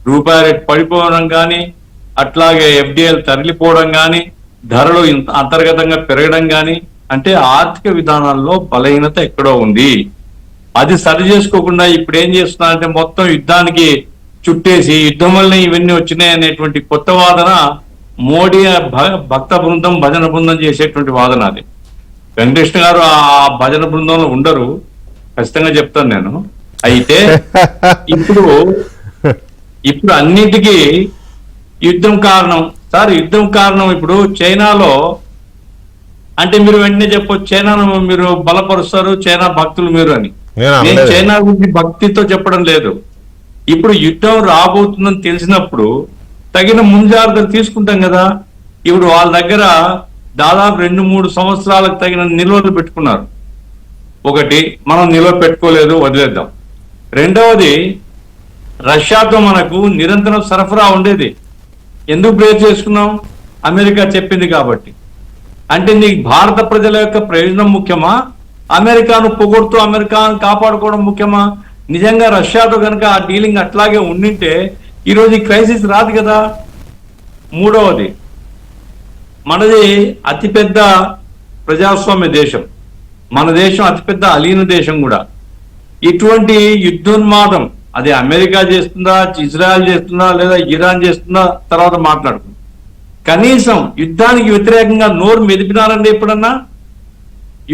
రూపాయి రేటు పడిపోవడం కానీ, అట్లాగే ఎఫ్డిఐలు తరలిపోవడం కానీ, ధరలు అంతర్గతంగా పెరగడం కానీ, అంటే ఆర్థిక విధానాల్లో బలహీనత ఎక్కడో ఉంది. అది సరి చేసుకోకుండా ఇప్పుడు ఏం చేస్తున్నారంటే మొత్తం యుద్ధానికి చుట్టేసి యుద్ధం వల్ల ఇవన్నీ వచ్చినాయి అనేటువంటి కొత్త వాదన మోడీ భక్త బృందం, భజన బృందం చేసేటువంటి వాదన అది. వెంకటేష్ గారు ఆ భజన బృందంలో ఉండరు, ఖచ్చితంగా చెప్తాను నేను. అయితే ఇప్పుడు అన్నిటికీ యుద్ధం కారణం సార్. యుద్ధం కారణం ఇప్పుడు చైనాలో అంటే మీరు వెంటనే చెప్పొచ్చు చైనాను మీరు బలపరుస్తారు, చైనా భక్తులు మీరు అని. నేను చైనా గురించి భక్తితో చెప్పడం లేదు. ఇప్పుడు యుద్ధం రాబోతుందని తెలిసినప్పుడు తగిన ముంజాగ్రత్తలు తీసుకుంటాం కదా. ఇప్పుడు వాళ్ళ దగ్గర దాదాపు 2-3 సంవత్సరాలకు తగిన నిల్వలు పెట్టుకున్నారు. ఒకటి, మనం నిల్వ పెట్టుకోలేదు, వదిలేద్దాం. రెండవది, రష్యాతో మనకు నిరంతరం సరఫరా ఉండేది, ఎందుకు బ్రేక్ చేసుకున్నాం? అమెరికా చెప్పింది కాబట్టి. అంటే నీకు భారత ప్రజల యొక్క ప్రయోజనం ముఖ్యమా, అమెరికాను పొగొడుతూ అమెరికాను కాపాడుకోవడం ముఖ్యమా? నిజంగా రష్యాతో కనుక ఆ డీలింగ్ అట్లాగే ఉండింటే ఈరోజు ఈ క్రైసిస్ రాదు కదా. మూడవది, మనది అతిపెద్ద ప్రజాస్వామ్య దేశం, మన దేశం అతిపెద్ద అలీన దేశం కూడా. ఇటువంటి యుద్ధోన్మాదం అది అమెరికా చేస్తుందా, ఇజ్రాయెల్ చేస్తుందా, లేదా ఇరాన్ చేస్తుందా తర్వాత మాట్లాడుకుందాం. కనీసం యుద్ధానికి వ్యతిరేకంగా నోరు మెదిపినారండి ఎప్పుడన్నా?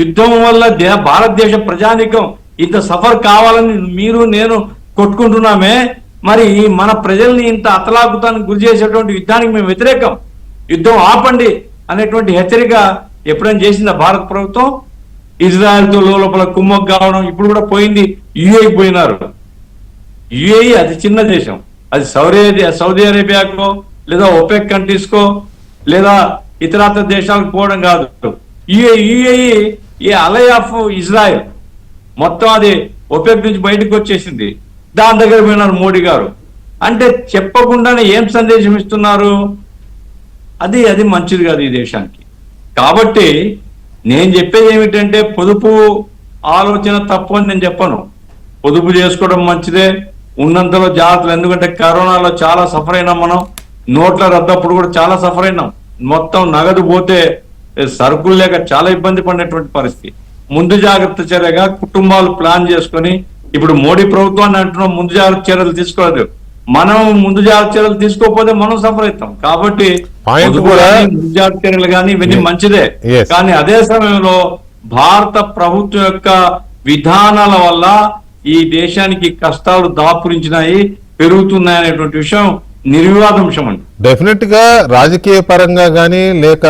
యుద్ధం వల్ల భారతదేశ ప్రజానికం ఇంత సఫర్ కావాలని మీరు నేను కొట్టుకుంటున్నామే, మరి మన ప్రజల్ని ఇంత అతలాకుతానికి గురి చేసేటువంటి యుద్ధానికి మేము వ్యతిరేకం, యుద్ధం ఆపండి అనేటువంటి హెచ్చరిక ఎప్పుడైనా చేసిందా భారత ప్రభుత్వం? ఇజ్రాయెల్తో లోపల కుమ్మక్ కావడం, ఇప్పుడు కూడా పోయింది యుఏఈ పోయినారు. యుఏఈ అతి చిన్న దేశం, అది సౌదీ అరేబియాకో లేదా ఒపెక్ కంట్రీస్కో లేదా ఇతరత్ర దేశాలకు పోవడం కాదు. యుఏఈ ఈ అలై ఆఫ్ ఇజ్రాయెల్ మొత్తం అది ఒపెక్ నుంచి బయటకు వచ్చేసింది. దాని దగ్గర పోయినారు మోడీ గారు. అంటే చెప్పకుండానే ఏం సందేశం ఇస్తున్నారు? అది మంచిది కాదు ఈ దేశానికి. కాబట్టి నేను చెప్పేది ఏమిటంటే పొదుపు ఆలోచన తప్పు అని నేను చెప్పను. పొదుపు చేసుకోవడం మంచిదే, ఉన్నంతలో జాగ్రత్తలు. ఎందుకంటే కరోనాలో చాలా సఫర్ అయినాం మనం, నోట్ల రద్దప్పుడు కూడా చాలా సఫర్ అయినాం. మొత్తం నగదు పోతే సరుకులు లేక చాలా ఇబ్బంది పడినటువంటి పరిస్థితి. ముందు జాగ్రత్త చర్యగా కుటుంబాలు ప్లాన్ చేసుకొని, ఇప్పుడు మోడీ ప్రభుత్వాన్ని అంటున్నాం ముందు జాగ్రత్త చర్యలు తీసుకోలేదు. మనం ముందు జాగ్రత్త చర్యలు తీసుకోకపోతే మనం సఫర్ అవుతాం. కాబట్టి ముందు జాగ్రత్త చర్యలు కానీ ఇవన్నీ మంచిదే. కానీ అదే సమయంలో భారత ప్రభుత్వం యొక్క విధానాల వల్ల ఈ దేశానికి కష్టాలు దాపురించినాయి, పెరుగుతున్నాయి అనేటువంటి విషయం నిర్వివాదాంశం అండి. డెఫినెట్ గా రాజకీయ పరంగా కానీ లేక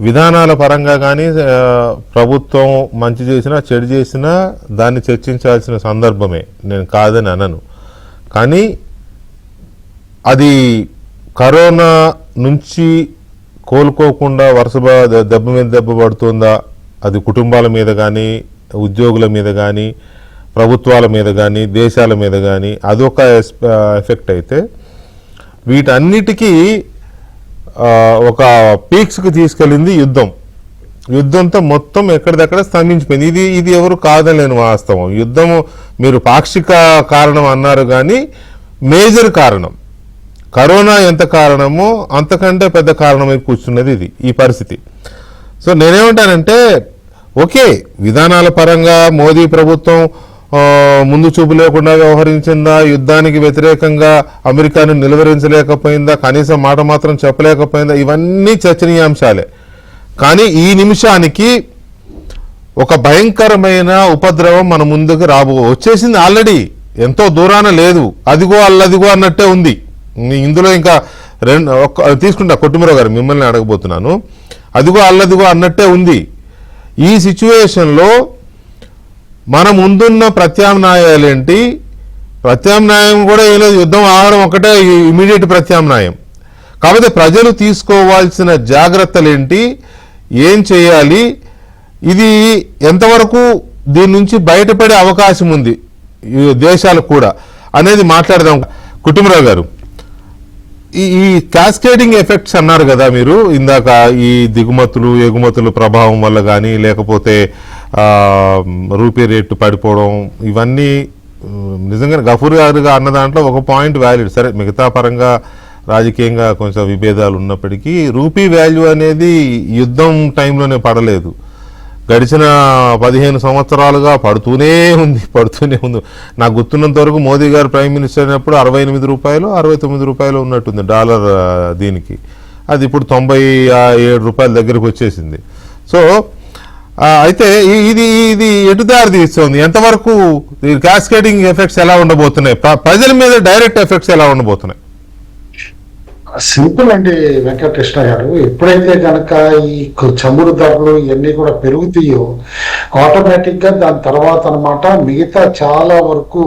విధానాల పరంగా కానీ ప్రభుత్వం మంచి చేసినా చెడు చేసినా దాన్ని చర్చించాల్సిన సందర్భమే, నేను కాదని అనను. కానీ అది కరోనా నుంచి కోలుకోకుండా వరుసగా దెబ్బ మీద దెబ్బ పడుతుందా, అది కుటుంబాల మీద కానీ ఉద్యోగుల మీద కానీ ప్రభుత్వాల మీద కానీ దేశాల మీద కానీ అదొక ఎఫెక్ట్ అయితే, వీటన్నిటికీ ఒక పీక్స్కి తీసుకెళ్ళింది యుద్ధంతో మొత్తం ఎక్కడిదక్కడ స్తంభించిపోయింది. ఇది ఎవరు కాదలేని వాస్తవం. యుద్ధము మీరు పాక్షిక కారణం అన్నారు కానీ మేజర్ కారణం కరోనా ఎంత కారణమో అంతకంటే పెద్ద కారణమై కూర్చున్నది ఈ పరిస్థితి. సో నేనేమంటానంటే ఓకే, విధానాల పరంగా మోదీ ప్రభుత్వం ముందు చూపు లేకుండా వ్యవహరించిందా, యుద్ధానికి వ్యతిరేకంగా అమెరికాను నిలువరించలేకపోయిందా, కనీసం మాట మాత్రం చెప్పలేకపోయిందా, ఇవన్నీ చర్చనీయాంశాలే. కానీ ఈ నిమిషానికి ఒక భయంకరమైన ఉపద్రవం మన ముందుకు వచ్చేసింది. ఆల్రెడీ ఎంతో దూరాన లేదు, అదిగో అల్లదిగో అన్నట్టే ఉంది. ఇందులో ఇంకా తీసుకుంటా కొట్టిమరావు గారు, మిమ్మల్ని అడగబోతున్నాను. అదిగో అల్లదిగో అన్నట్టే ఉంది. ఈ సిచ్యువేషన్లో మన ముందున్న ప్రత్యామ్నాయాలు ఏంటి? ప్రత్యామ్నాయం కూడా ఏం లేదు, యుద్ధం ఆగడం ఒకటే ఇమీడియట్ ప్రత్యామ్నాయం. కాకపోతే ప్రజలు తీసుకోవాల్సిన జాగ్రత్తలు ఏంటి, ఏం చేయాలి, ఇది ఎంతవరకు దీని నుంచి బయటపడే అవకాశం ఉంది దేశాలకు కూడా అనేది మాట్లాడదాం. కుటుంబరావు గారు, ఈ క్యాస్కేడింగ్ ఎఫెక్ట్స్ అన్నారు కదా మీరు ఇందాక, ఈ దిగుమతులు ఎగుమతుల ప్రభావం వల్ల కానీ లేకపోతే రూపీ రేటు పడిపోవడం, ఇవన్నీ నిజంగా గఫూర్ గారుగా అన్న దాంట్లో ఒక పాయింట్ వ్యాలిడ్. సరే, మిగతా పరంగా రాజకీయంగా కొంచెం విభేదాలు ఉన్నప్పటికీ రూపీ వాల్యూ అనేది యుద్ధం టైంలోనే పడలేదు, గడిచిన 15 సంవత్సరాలుగా పడుతూనే ఉంది. నాకు గుర్తున్నంత వరకు మోదీ గారు ప్రైమ్ మినిస్టర్ అయినప్పుడు 68 రూపాయలు 69 రూపాయలు ఉన్నట్టుంది డాలర్ దీనికి. అది ఇప్పుడు 97 రూపాయల దగ్గరకు వచ్చేసింది. సో అయితే ఇది ఎటు దారి తీస్తుంది? ఎంతవరకు క్యాస్కేడింగ్ ఎఫెక్ట్స్ ఎలా ఉండబోతున్నాయి, ప్రజల మీద డైరెక్ట్ ఎఫెక్ట్స్ ఎలా ఉండబోతున్నాయి? సింపుల్ అండి వెంకటకృష్ణ గారు, ఎప్పుడైతే కనుక ఈ చమురు ధరలు ఇవన్నీ కూడా పెరుగుతాయో ఆటోమేటిక్ గా దాని తర్వాత అన్నమాట మిగతా చాలా వరకు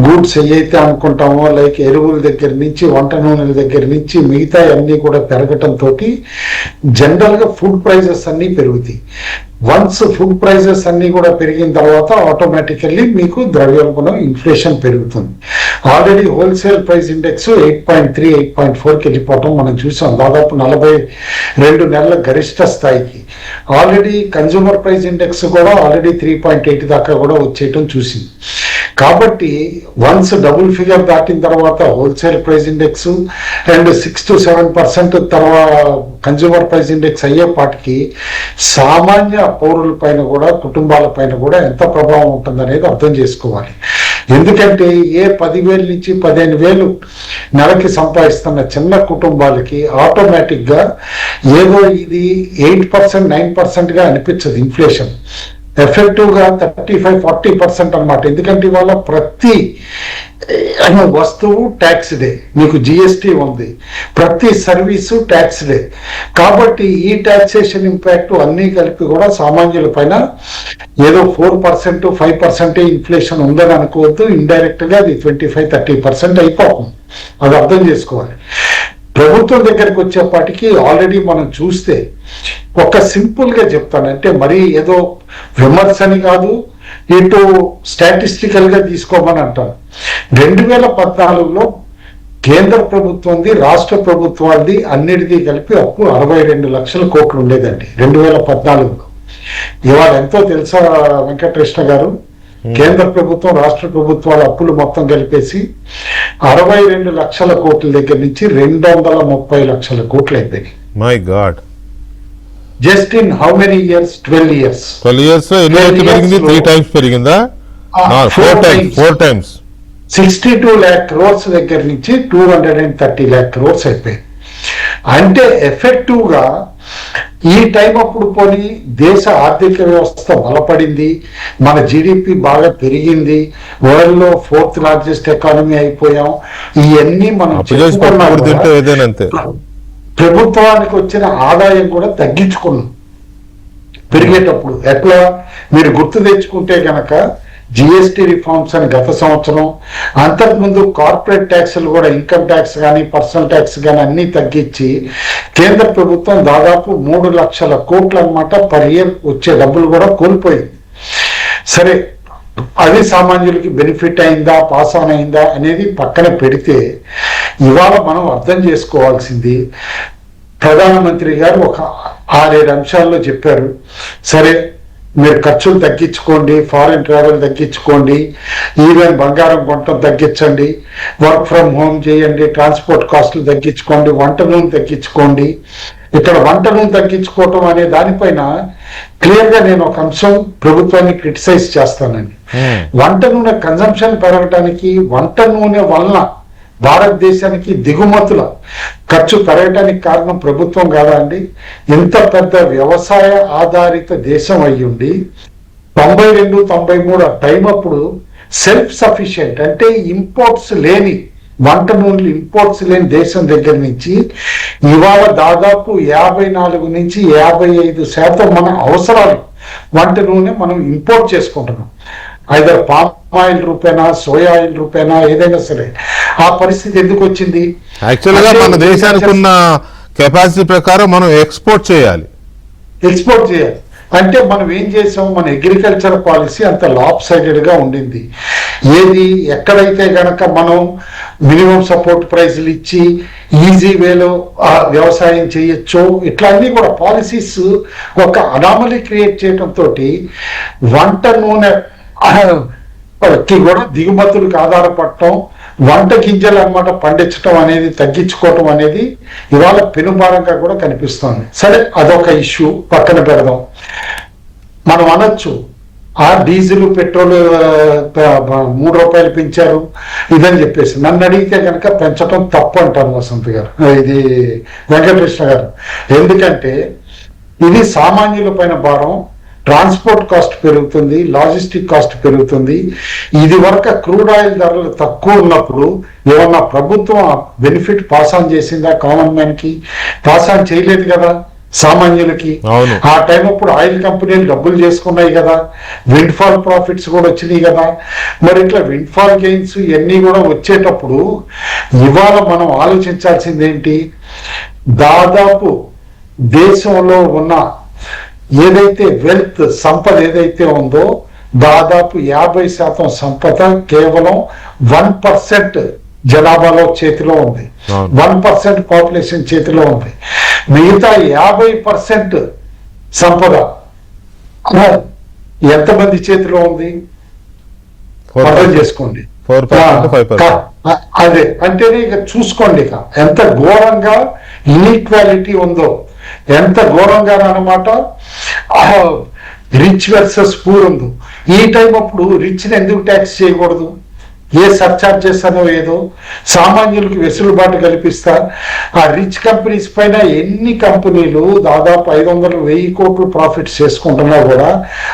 గూడ్స్ ఏవైతే అనుకుంటామో లైక్ ఎరువుల దగ్గర నుంచి వంట నూనెల దగ్గర నుంచి మిగతా అన్ని కూడా పెరగటం తోటి జనరల్ గా ఫుడ్ ప్రైజెస్ అన్ని పెరుగుతాయి. వన్స్ ఫుడ్ ప్రైజెస్ అన్ని కూడా పెరిగిన తర్వాత ఆటోమేటికల్లీ మీకు ద్రవ్యోల్బణం ఇన్ఫ్లేషన్ పెరుగుతుంది. ఆల్రెడీ హోల్సేల్ ప్రైస్ ఇండెక్స్ 8.3 8.4కి వెళ్ళిపోవటం మనం చూసాం, దాదాపు 42 నెలల గరిష్ట స్థాయికి. ఆల్రెడీ కన్జ్యూమర్ ప్రైస్ ఇండెక్స్ కూడా ఆల్రెడీ 3.8 దాకా కూడా వచ్చేయటం చూసింది. కాబట్టి వన్స్ డబుల్ ఫిగర్ దాటిన తర్వాత wholesale price index and 6 to 7% తర్వాత కన్జ్యూమర్ ప్రైస్ ఇండెక్స్ అయ్యేపాటికి సామాన్య పౌరుల పైన కూడా కుటుంబాల పైన కూడా ఎంత ప్రభావం ఉంటుందనేది అర్థం చేసుకోవాలి. ఎందుకంటే ఏ 10,000 నుంచి 15,000 నెలకి సంపాదిస్తున్న చిన్న కుటుంబాలకి ఆటోమేటిక్ గా ఏదో ఇది 8% 9% గా అనిపించదు. ఇన్ఫ్లేషన్ ఎఫెక్టివ్ గా 35-40% అన్నమాట. ఎందుకంటే ఇవాళ ప్రతి వస్తువు ట్యాక్స్ డే, మీకు జిఎస్టీ ఉంది, ప్రతి సర్వీసు ట్యాక్స్ డే. కాబట్టి ఈ ట్యాక్సేషన్ ఇంపాక్ట్ అన్ని కలిపి కూడా సామాన్యుల పైన ఏదో 4% 5% ఇన్ఫ్లేషన్ ఉందని అనుకోవద్దు. ఇండైరెక్ట్ గా అది 25-30% అయిపోతుంది. అది అర్థం చేసుకోవాలి. ప్రభుత్వం దగ్గరికి వచ్చేపాటికి ఆల్రెడీ మనం చూస్తే ఒక సింపుల్ గా చెప్తానంటే మరీ ఏదో విమర్శని కాదు, ఇటు స్టాటిస్టికల్ గా తీసుకోమని అంటాను. 2014లో కేంద్ర ప్రభుత్వంది, రాష్ట్ర ప్రభుత్వాలది అన్నిటిది కలిపి అప్పు 62 లక్షల కోట్లు ఉండేదండి 2014లో. ఇవాళ ఎంతో తెలుసా వెంకటకృష్ణ గారు? కేంద్ర ప్రభుత్వం, రాష్ట్ర ప్రభుత్వాల అప్పులు మొత్తం కలిపేసి 62 లక్షల కోట్ల దగ్గర నుంచి 230 లక్షల కోట్లు అయిపోయాయి. My God. Just in how many years? 12 years. 12 years లో ఎన్ని రెట్లు పెరిగింది? 3 times పెరిగిందా? 4 times. 62 lakh crores దగ్గర నుంచి 230 lakh crores అయిపోయాయి. అంటే ఎఫెక్టివ్ గా ఈ టైం అప్పుడు పోనీ దేశ ఆర్థిక వ్యవస్థ బలపడింది, మన జిడిపి బాగా పెరిగింది, వరల్డ్ లో 4th లార్జెస్ట్ ఎకానమీ అయిపోయాం. ఇవన్నీ మనం ప్రభుత్వానికి వచ్చిన ఆదాయం కూడా తగ్గించుకున్నాం పెరిగేటప్పుడు. ఎట్లా మీరు గుర్తు తెచ్చుకుంటే గనక జిఎస్టీ రిఫార్మ్స్ అని గత సంవత్సరం, అంతకుముందు కార్పొరేట్ ట్యాక్స్లు కూడా, ఇన్కమ్ ట్యాక్స్ కానీ పర్సనల్ ట్యాక్స్ కానీ అన్ని తగ్గించి కేంద్ర ప్రభుత్వం దాదాపు 3 లక్షల కోట్లు అన్నమాట పర్ ఇయర్ వచ్చే డబ్బులు కూడా కోల్పోయింది. సరే, అది సామాన్యులకి బెనిఫిట్ అయిందా, పాస్ ఆన్ అయిందా అనేది పక్కన పెడితే, ఇవాళ మనం అర్థం చేసుకోవాల్సింది, ప్రధానమంత్రి గారు ఒక 6-7 అంశాల్లో చెప్పారు. సరే, మీరు ఖర్చులు తగ్గించుకోండి, ఫారిన్ ట్రావెల్ తగ్గించుకోండి, ఈవెన్ బంగారం కొనటం తగ్గించండి, వర్క్ ఫ్రమ్ హోమ్ చేయండి, ట్రాన్స్పోర్ట్ కాస్టులు తగ్గించుకోండి, వంట నూనె తగ్గించుకోండి. ఇక్కడ వంట నూనె తగ్గించుకోవటం అనే దానిపైన క్లియర్ గా నేను ఒక అంశం ప్రభుత్వాన్ని క్రిటిసైజ్ చేస్తానండి. వంట నూనె కన్సంప్షన్ పెరగడానికి, వంట నూనె వలన భారతదేశానికి దిగుమతుల ఖర్చు పెరగడానికి కారణం ప్రభుత్వం కాదా అండి? ఇంత పెద్ద వ్యవసాయ ఆధారిత దేశం అయ్యుండి 92-93 టైం అప్పుడు సెల్ఫ్ సఫిషియెంట్ అంటే ఇంపోర్ట్స్ లేని, వంట నూనెలు ఇంపోర్ట్స్ లేని దేశం దగ్గర నుంచి ఇవాళ దాదాపు 54-55% మన అవసరాలు వంట నూనె మనం ఇంపోర్ట్ చేసుకుంటున్నాం. ఐదర్ పామ్ ఆయిల్ రూపేనా, సోయా ఆయిల్ రూపేనా, ఏదైనా సరే. ఆ పరిస్థితి ఎందుకు వచ్చింది? యాక్చువల్గా మన దేశానికి ఉన్న కెపాసిటీ ప్రకారం మనం ఎక్స్పోర్ట్ చేయాలి. అంటే మనం ఏం చేసాం? మన అగ్రికల్చర్ పాలసీ అంత లాప్ సైడెడ్ గా ఉండింది. ఏది ఎక్కడైతే గనక మనం మినిమం సపోర్ట్ ప్రైస్లు ఇచ్చి ఈజీ వేలో వ్యవసాయం చేయొచ్చు, ఇట్లా అన్ని కూడా పాలసీస్ ఒక అనామలీ క్రియేట్ చేయడంతో వంట నూనె కూడా దిగుమతులకు ఆధారపడటం, వంట గింజలు అన్నమాట పండించడం అనేది తగ్గించుకోవటం అనేది ఇవాళ పెనుభారంగా కూడా కనిపిస్తోంది. సరే, అదొక ఇష్యూ పక్కన పెడదాం. మనం అనొచ్చు, ఆ డీజిల్ పెట్రోల్ 3 రూపాయలు పెంచారు ఇదని చెప్పేసి. నన్ను అడిగితే కనుక పెంచడం తప్పు అంటాను వసంత్ గారు, ఇది వెంకటకృష్ణ గారు. ఎందుకంటే ఇది సామాన్యుల పైన భారం, ట్రాన్స్పోర్ట్ కాస్ట్ పెరుగుతుంది, లాజిస్టిక్ కాస్ట్ పెరుగుతుంది. ఇది వరకు క్రూడ్ ఆయిల్ ధరలు తక్కువ ఉన్నప్పుడు ఏమన్నా ప్రభుత్వం బెనిఫిట్ పాస్ ఆన్ చేసిందా? కామన్ మ్యాన్ కి పాస్ ఆన్ చేయలేదు కదా, సామాన్యులకి. ఆ టైం అప్పుడు ఆయిల్ కంపెనీలు డబ్బులు చేసుకున్నాయి కదా, విండ్ ఫాల్ ప్రాఫిట్స్ కూడా వచ్చినాయి కదా. మరి ఇట్లా విండ్ ఫాల్ గెయిన్స్ ఇవన్నీ కూడా వచ్చేటప్పుడు ఇవాళ మనం ఆలోచించాల్సింది ఏంటి? దాదాపు దేశంలో ఉన్న ఏదైతే వెల్త్, సంపద ఏదైతే ఉందో దాదాపు 50% సంపద కేవలం 1% జనాభాలో చేతిలో ఉంది, 1% పాపులేషన్ చేతిలో ఉంది. మిగతా 50% సంపద ఎంతమంది చేతిలో ఉంది అర్థం చేసుకోండి. అదే అంటేనే ఇక చూసుకోండి ఇక ఎంత ఘోరంగా ఇన్ఈక్వాలిటీ ఉందో, ఎంత ఘోరంగా అన్నమాట రిచ్ వర్సెస్ పూర్ ఉందో. ఈ టైం అప్పుడు రిచ్ని ఎందుకు ట్యాక్స్ చేయకూడదు? ఏ సర్చార్జెస్ అనో ఏదో సామాన్యులకి వెసులుబాటు కల్పిస్తా. ఆ రిచ్ కంపెనీస్ పైన ఎన్ని కంపెనీలు దాదాపు 500-1000 కోట్లు ప్రాఫిట్స్ చేసుకుంటున్నా కూడా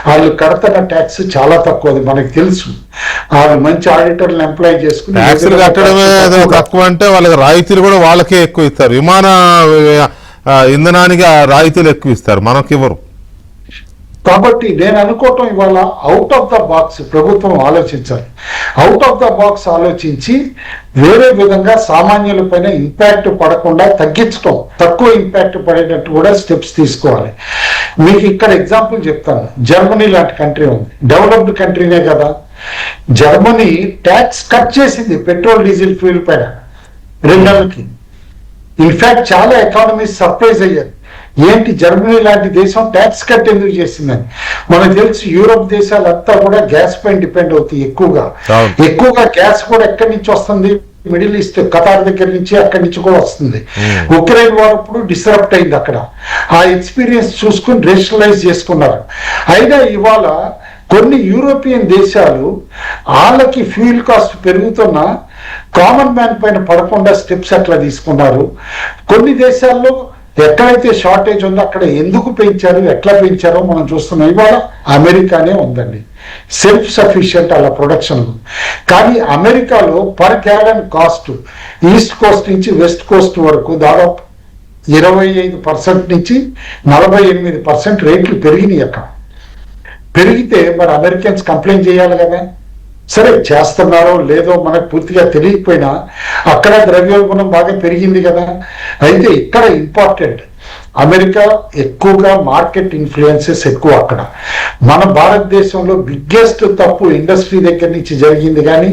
వాళ్ళు కడుతున్న ట్యాక్స్ చాలా తక్కువ, అది మనకు తెలుసు. వాళ్ళు మంచి ఆడిటర్లు ఎంప్లాయ్ చేసుకుని ట్యాక్సులు కట్టడమే తక్కువ అంటే వాళ్ళకి రాయితీలు కూడా వాళ్ళకే ఎక్కువ ఇస్తారు. విమాన ఇంధనానికి రాయితీలు ఎక్కువ ఇస్తారు, మనకి ఇవ్వరు. కాబట్టి నేను అనుకోవటం ఇవాళ అవుట్ ఆఫ్ ద బాక్స్ ప్రభుత్వం ఆలోచించాలి. అవుట్ ఆఫ్ ద బాక్స్ ఆలోచించి వేరే విధంగా సామాన్యుల పైన ఇంపాక్ట్ పడకుండా తగ్గించడం, తక్కువ ఇంపాక్ట్ పడేటట్టు కూడా స్టెప్స్ తీసుకోవాలి. మీకు ఇక్కడ ఎగ్జాంపుల్ చెప్తాను. జర్మనీ లాంటి కంట్రీ ఉంది, డెవలప్డ్ కంట్రీనే కదా. జర్మనీ ట్యాక్స్ కట్ చేసింది పెట్రోల్ డీజిల్ ఫ్యూల్ పైన. 2 నెలలకి. ఇన్ఫాక్ట్ చాలా ఎకానమీస్ సర్ప్రైజ్ అయ్యారు, ఏంటి జర్మనీ లాంటి దేశం ట్యాక్స్ కట్ ఎందుకు చేసిందని. మనకు తెలుసు యూరోప్ దేశాలంతా కూడా గ్యాస్ పైన డిపెండ్ అవుతాయి ఎక్కువగా గ్యాస్ కూడా ఎక్కడి నుంచి వస్తుంది, మిడిల్ ఈస్ట్ ఖతార్ దగ్గర నుంచి అక్కడి నుంచి కూడా వస్తుంది. ఉక్రెయిన్ వార్ అప్పుడు డిస్టరప్ట్ అయింది అక్కడ. ఆ ఎక్స్పీరియన్స్ చూసుకుని రేషనలైజ్ చేసుకున్నారు. అయినా ఇవాళ కొన్ని యూరోపియన్ దేశాలు వాళ్ళకి ఫ్యూయల్ కాస్ట్ పెరుగుతున్నా కామన్ మ్యాన్ పైన పడకుండా స్టెప్స్ అట్లా తీసుకున్నారు. కొన్ని దేశాల్లో ఎక్కడైతే షార్టేజ్ ఉందో అక్కడ ఎందుకు పెంచారు, ఎట్లా పెంచారో మనం చూస్తున్నాం. ఇవాళ అమెరికానే ఉందండి సెల్ఫ్ సఫిషియంట్ అలా ప్రొడక్షన్. కానీ అమెరికాలో per gallon cost east Coast నుంచి వెస్ట్ కోస్ట్ వరకు దాదాపు 25% నుంచి 48% రేట్లు పెరిగినాయి. అక్కడ పెరిగితే మరి అమెరికన్స్ కంప్లైంట్ చేయాలి కదా. సరే చేస్తున్నారో లేదో మనకు పూర్తిగా తెలియకపోయినా అక్కడ ద్రవ్యోల్బణం బాగా పెరిగింది కదా. అయితే ఇక్కడ ఇంపార్టెంట్, అమెరికా ఎక్కువగా మార్కెట్ ఇన్ఫ్లుయెన్సెస్ ఎక్కువ అక్కడ. మన భారతదేశంలో బిగ్గెస్ట్ తప్పు ఇండస్ట్రీ దగ్గర నుంచి జరిగింది కానీ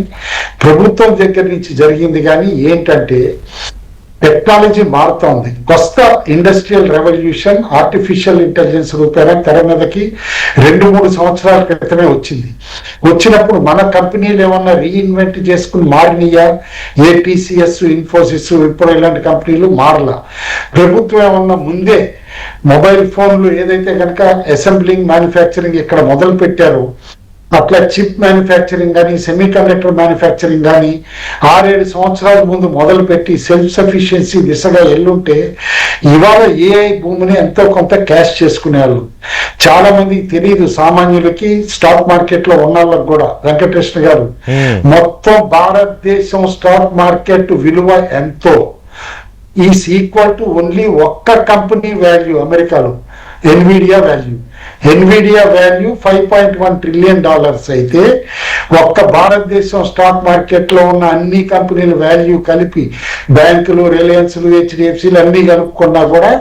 ప్రభుత్వం దగ్గర నుంచి జరిగింది కానీ ఏంటంటే టెక్నాలజీ మారుతోంది. కొత్త ఇండస్ట్రియల్ రెవల్యూషన్ ఆర్టిఫిషియల్ ఇంటెలిజెన్స్ రూపేణా తెర మీదకి 2-3 సంవత్సరాల క్రితమే వచ్చింది. వచ్చినప్పుడు మన కంపెనీలు ఏమన్నా రీఇన్వెంట్ చేసుకుని మారినయా? టీసీఎస్, ఇన్ఫోసిస్, విప్రో ఇలాంటి కంపెనీలు మారలా. ప్రభుత్వం ఏమన్నా ముందే మొబైల్ ఫోన్లు ఏదైతే కనుక అసెంబ్లింగ్ మ్యానుఫ్యాక్చరింగ్ ఇక్కడ మొదలు పెట్టారో అట్లా చిప్ మ్యానుఫ్యాక్చరింగ్ కానీ సెమీ కండక్టర్ మ్యానుఫ్యాక్చరింగ్ కానీ 6-7 సంవత్సరాల ముందు మొదలు పెట్టి సెల్ఫ్ సఫిషియన్సీ దిశగా ఎల్లుంటే ఇవాళ ఏఐ భూమిని ఎంతో కొంత క్యాష్ చేసుకునేవాళ్ళు. చాలా మందికి తెలియదు, సామాన్యులకి స్టాక్ మార్కెట్ లో ఉన్న వాళ్ళకి కూడా. వెంకటకృష్ణ గారు, మొత్తం భారతదేశం స్టాక్ మార్కెట్ విలువ ఎంతో ఈజ్ ఈక్వల్ టు ఓన్లీ ఒక్క కంపెనీ వాల్యూ అమెరికాలో, Nvidia value. Nvidia value $5.1 trillion అయితే ఒక్క భారతదేశం స్టాక్ మార్కెట్ లో ఉన్న అన్ని కంపెనీల వాల్యూ కలిపి బ్యాంకులు, రిలయన్స్లు, హెచ్డిఎఫ్సిలు అన్ని కలుపుకున్నా కూడా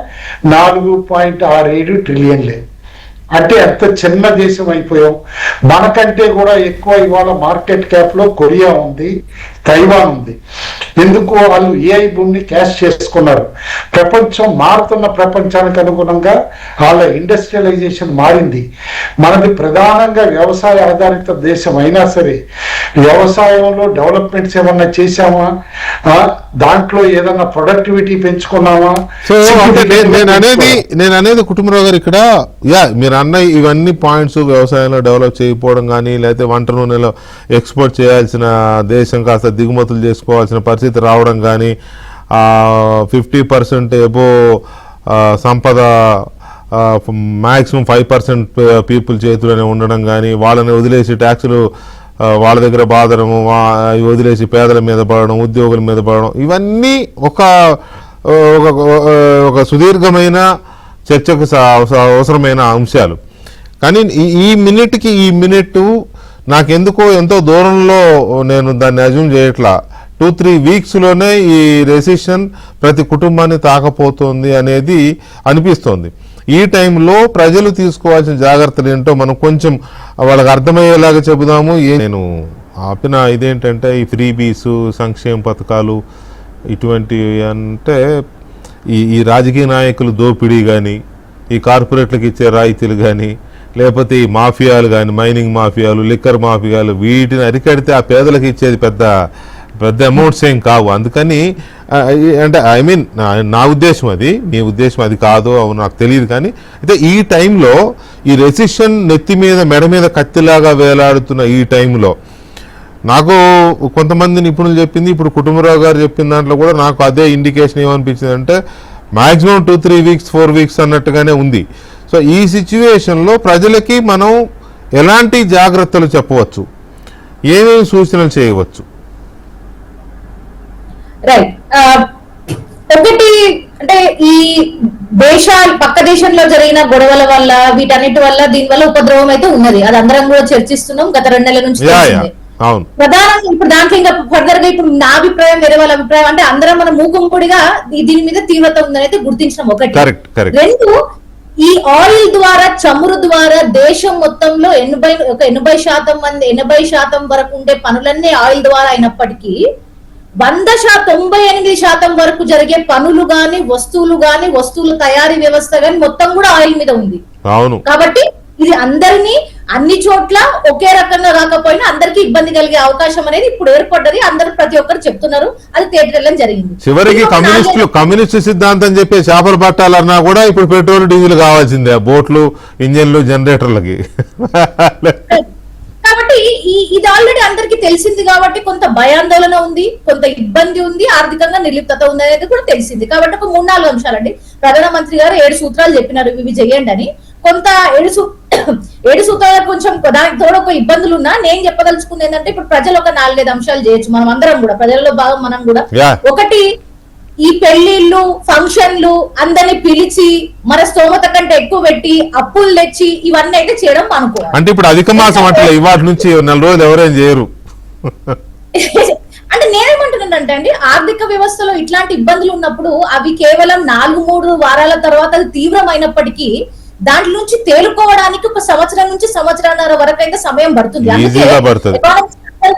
4.67 ట్రిలియన్లే. అంటే ఎంత చిన్న దేశం అయిపోయాం. మనకంటే కూడా ఎక్కువ ఇవాళ మార్కెట్ క్యాప్ లో కొరియా ఉంది, తైవాన్ ఉంది. ఎందుకు? వాళ్ళు ఏఐ భూమిని క్యాష్ చేసుకున్నారు. ప్రపంచం మారుతున్న ప్రపంచానికి అనుగుణంగా వాళ్ళ ఇండస్ట్రియలైజేషన్ మారింది. మనది ప్రధానంగా వ్యవసాయ ఆధారిత దేశం అయినా సరే వ్యవసాయంలో డెవలప్మెంట్స్ ఏమన్నా చేశామా? దాంట్లో ఏదన్నా ప్రొడక్టివిటీ పెంచుకున్నామా? సో నేను అనేది కుటుంబరావు గారు ఇక్కడ మీరు అన్న ఇవన్నీ పాయింట్స్, వ్యవసాయంలో డెవలప్ చేయకపోవడం కానీ, లేకపోతే వంట నూనెలో ఎక్స్పోర్ట్ చేయాల్సిన దేశం కాస్త దిగుమతులు చేసుకోవాల్సిన పరిస్థితి రావడం కానీ, 50% ఎబో సంపద మ్యాక్సిమం 5% పీపుల్ చేతిలోనే ఉండడం కానీ, వాళ్ళని వదిలేసి ట్యాక్సులు వాళ్ళ దగ్గర బాధడము, వదిలేసి పేదల మీద పడడం, ఉద్యోగుల మీద పడడం, ఇవన్నీ ఒక సుదీర్ఘమైన చర్చకు అవసరమైన అంశాలు. కానీ ఈ మినిట్ నాకెందుకో ఎంతో దూరంలో నేను దాన్ని అజ్యూమ్ చేయట్లా. 2-3 వీక్స్లోనే ఈ రెసిషన్ ప్రతి కుటుంబాన్ని తాకపోతుంది అనేది అనిపిస్తోంది. ఈ టైంలో ప్రజలు తీసుకోవాల్సిన జాగ్రత్తలు ఏంటో మనం కొంచెం వాళ్ళకి అర్థమయ్యేలాగా చెబుదాము. నేను ఆపిన ఇదేంటంటే ఈ ఫ్రీబీస్, సంక్షేమ పథకాలు ఇటువంటివి అంటే ఈ రాజకీయ నాయకులు దోపిడీ కానీ, ఈ కార్పొరేట్లకు ఇచ్చే రాయితీలు కానీ, లేకపోతే ఈ మాఫియాలు కానీ, మైనింగ్ మాఫియాలు, లిక్కర్ మాఫియాలు, వీటిని అరికడితే ఆ పేదలకు ఇచ్చేది పెద్ద అమౌంట్స్ ఏం కావు. అందుకని అంటే నా ఉద్దేశం అది, మీ ఉద్దేశం అది కాదు అవును నాకు తెలియదు. కానీ అయితే ఈ టైంలో ఈ రెసిషన్ నెత్తి మీద మెడ మీద కత్తిలాగా వేలాడుతున్న ఈ టైంలో నాకు కొంతమంది నిపుణులు చెప్పింది, ఇప్పుడు కుటుంబరావు గారు చెప్పిన దాంట్లో కూడా నాకు అదే ఇండికేషన్ ఏమనిపించింది అంటే మ్యాక్సిమం 2-3 వీక్స్ 4 వీక్స్ అన్నట్టుగానే ఉంది. సో ఈ సిచ్యువేషన్లో ప్రజలకి మనం ఎలాంటి జాగ్రత్తలు చెప్పవచ్చు, ఏమేమి సూచనలు చేయవచ్చు? రైట్, ఒకటి అంటే ఈ దేశాలు పక్క దేశంలో జరిగిన గొడవల వల్ల వీటన్నిటి వల్ల దీనివల్ల ఉపద్రవం అయితే ఉన్నది. అది అందరం కూడా చర్చిస్తున్నాం గత 2 నెలల నుంచి. ప్రధానంగా ఇప్పుడు దాంట్లో ఇంకా ఫర్దర్ గా ఇప్పుడు నా అభిప్రాయం, వేరే వాళ్ళ అభిప్రాయం అంటే అందరం మన మూకుంపుడిగా దీని మీద తీవ్రత ఉందని అయితే గుర్తించడం ఒకటి. 2, ఈ ఆయిల్ ద్వారా, చమురు ద్వారా దేశం మొత్తంలో 80% వరకు ఉండే పనులన్నీ ఆయిల్ ద్వారా అయినప్పటికీ 98% వరకు జరిగే పనులు గాని వస్తువుల తయారీ వ్యవస్థ గాని మొత్తం కూడా ఆయిల్ మీద ఉంది. అవును. కాబట్టి ఇది అందరినీ అన్ని చోట్ల ఒకే రకంగా కాకపోయినా అందరికీ ఇబ్బంది కలిగే అవకాశం అనేది ఇప్పుడు ఏర్పడ్డది. అందరూ ప్రతి ఒక్కరు చెప్తున్నారు, అది తేటెళ్ళం జరిగింది. చివరికి కమ్యూనిస్టు సిద్ధాంతం చెప్పే చేపలు పట్టాలన్నా కూడా ఇప్పుడు పెట్రోల్ డీజిల్ కావాల్సిందే, బోట్లు, ఇంజన్లు, జనరేటర్లకి. కాబట్టి ఇది ఆల్రెడీ అందరికీ తెలిసింది కాబట్టి కొంత భయాందోళన ఉంది, కొంత ఇబ్బంది ఉంది, ఆర్థికంగా నిర్లిప్తత ఉంది అనేది కూడా తెలిసింది. కాబట్టి ఒక 3-4 అంశాలండి. ప్రధానమంత్రి గారు 7 సూత్రాలు చెప్పినారు, ఇవి చేయండి అని. కొంత 7 సూత్రాలు కొంచెం దానికి తోడు ఒక ఇబ్బందులు ఉన్నా నేను చెప్పదలుచుకుంది ఏంటంటే ఇప్పుడు ప్రజలు ఒక 4-5 అంశాలు చేయొచ్చు, మనం అందరం కూడా ప్రజల్లో భాగం మనం కూడా. ఒకటి, ఈ పెళ్లిళ్ళు ఫంక్షన్లు అందరిని పిలిచి మన స్తోమత కంటే ఎక్కువ పెట్టి అప్పులు తెచ్చి ఇవన్నీ అయితే చేయడం అనుకోవాలి. అంటే ఇప్పుడు అధిక మాసం అంటే ఇవాటి నుంచి 4 రోజులు ఎవరేం చేయరు. అంటే నేనేమంటున్నానంటే అండి, ఆర్థిక వ్యవస్థలో ఇట్లాంటి ఇబ్బందులు ఉన్నప్పుడు అవి కేవలం 4-3 వారాల తర్వాత అది తీవ్రమైనప్పటికీ దాంట్లో నుంచి తేలుకోవడానికి ఒక సంవత్సరం నుంచి సంవత్సరాల వరకు అయితే సమయం పడుతుంది.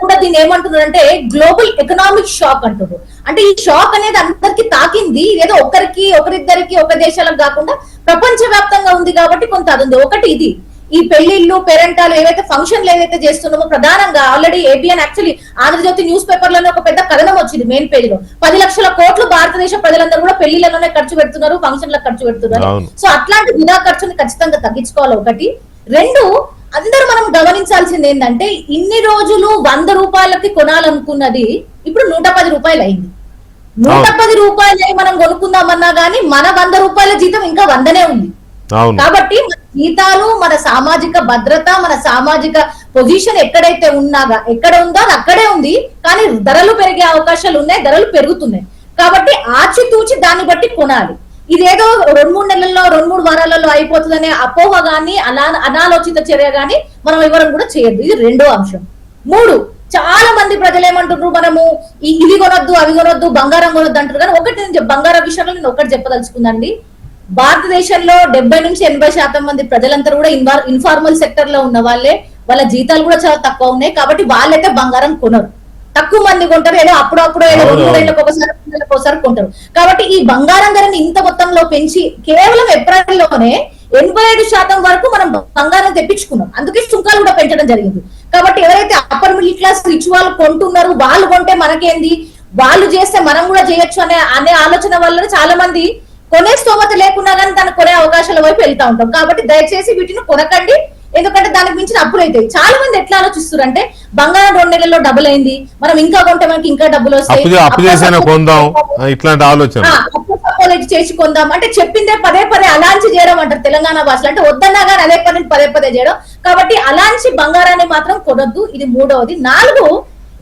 కూడా దీన్ని ఏమంటున్నారంటే గ్లోబల్ ఎకనామిక్ షాక్ అంటున్నారు. అంటే ఈ షాక్ అనేది అందరికి తాకింది, ఏదో ఒకరిద్దరికి ఒక దేశాలకు కాకుండా ప్రపంచ వ్యాప్తంగా ఉంది కాబట్టి కొంత అది ఉంది. ఒకటి ఇది, ఈ పెళ్లిళ్ళు పేరెంటాలు ఏవైతే ఫంక్షన్లు ఏవైతే చేస్తున్నామో ప్రధానంగా already ABN actually Andhra Jyothy news paper లోనే ఒక పెద్ద కథనం వచ్చింది మెయిన్ పేజ్ లో. 10 లక్షల కోట్లు భారతదేశ ప్రజలందరూ కూడా పెళ్లిళ్లలోనే ఖర్చు పెడుతున్నారు, ఫంక్షన్లకు ఖర్చు పెడుతున్నారు. సో అట్లాంటి వృధా ఖర్చుని ఖచ్చితంగా తగ్గించుకోవాలి. ఒకటి. 2, అందరూ మనం గమనించాల్సింది ఏంటంటే ఇన్ని రోజులు 100 రూపాయలకి కొనాలనుకున్నది ఇప్పుడు 110 రూపాయలు అయింది. 110 రూపాయలు మనం కొనుక్కుందామన్నా గానీ మన 100 రూపాయల జీతం ఇంకా 100నే ఉంది. కాబట్టి మన జీతాలు, మన సామాజిక భద్రత, మన సామాజిక పొజిషన్ ఎక్కడ ఉందో అది అక్కడే ఉంది. కానీ ధరలు పెరిగే అవకాశాలు ఉన్నాయి, ధరలు పెరుగుతున్నాయి. కాబట్టి ఆచితూచి దాన్ని బట్టి కొనాలి. ఇదేదో 2-3 నెలల్లో 2-3 వారాలలో అయిపోతుందనే అపోహ గాని అనాలోచిత చర్య గాని మనం ఎవరం కూడా చేయొద్దు. ఇది 2వ అంశం. 3, చాలా మంది ప్రజలు ఏమంటున్నారు, మనము ఇవి కొనొద్దు అవి కొనొద్దు బంగారం కొనొద్దు అంటారు. కానీ ఒకటి నేను బంగారం విషయంలో నేను ఒకటి చెప్పదలుచుకుందండి. భారతదేశంలో 70-80% మంది ప్రజలంతా కూడా ఇన్ఫార్మల్ సెక్టర్ లో ఉన్న వాళ్ళ జీతాలు కూడా చాలా తక్కువ ఉన్నాయి. కాబట్టి వాళ్ళైతే బంగారం కొనరు, తక్కువ మంది కొంటారు. ఏదో అప్పుడప్పుడు ఏదో 2 నెలలకు ఒకసారి కొంటారు. కాబట్టి ఈ బంగారం ధరని ఇంత మొత్తంలో పెంచి కేవలం ఏప్రిల్లోనే 85% వరకు మనం బంగారం తెప్పించుకున్నాం. అందుకే సుంకాలు కూడా పెంచడం జరిగింది. కాబట్టి ఎవరైతే అప్పర్ మిడిల్ క్లాస్ రిచ్ వాళ్ళు కొంటున్నారు, వాళ్ళు కొంటే మనకేంది, వాళ్ళు చేస్తే మనం కూడా చేయొచ్చు అనే ఆలోచన వల్ల చాలా మంది కొనే స్తోమత లేకున్నా కానీ దాన్ని కొనే అవకాశాల వైపు వెళ్తా ఉంటాం. కాబట్టి దయచేసి వీటిని కొనకండి, ఎందుకంటే దానికి మించిన అప్పులు అవుతాయి. చాలా మంది ఎట్లా ఆలోచిస్తారు అంటే బంగారం 2 నెలల్లో డబుల్ అయింది, మనం ఇంకా కొంటే మనకి ఇంకా డబ్బులు వస్తాయి, చేసి కొందాం అంటే చెప్పిందే పదే అలాంచి చేయడం అంటారు తెలంగాణ భాషలో. అంటే వద్దన్నా కానీ అదే పదే చేయడం. కాబట్టి అలాంటి బంగారాన్ని మాత్రం కొనొద్దు. ఇది 3వది. 4,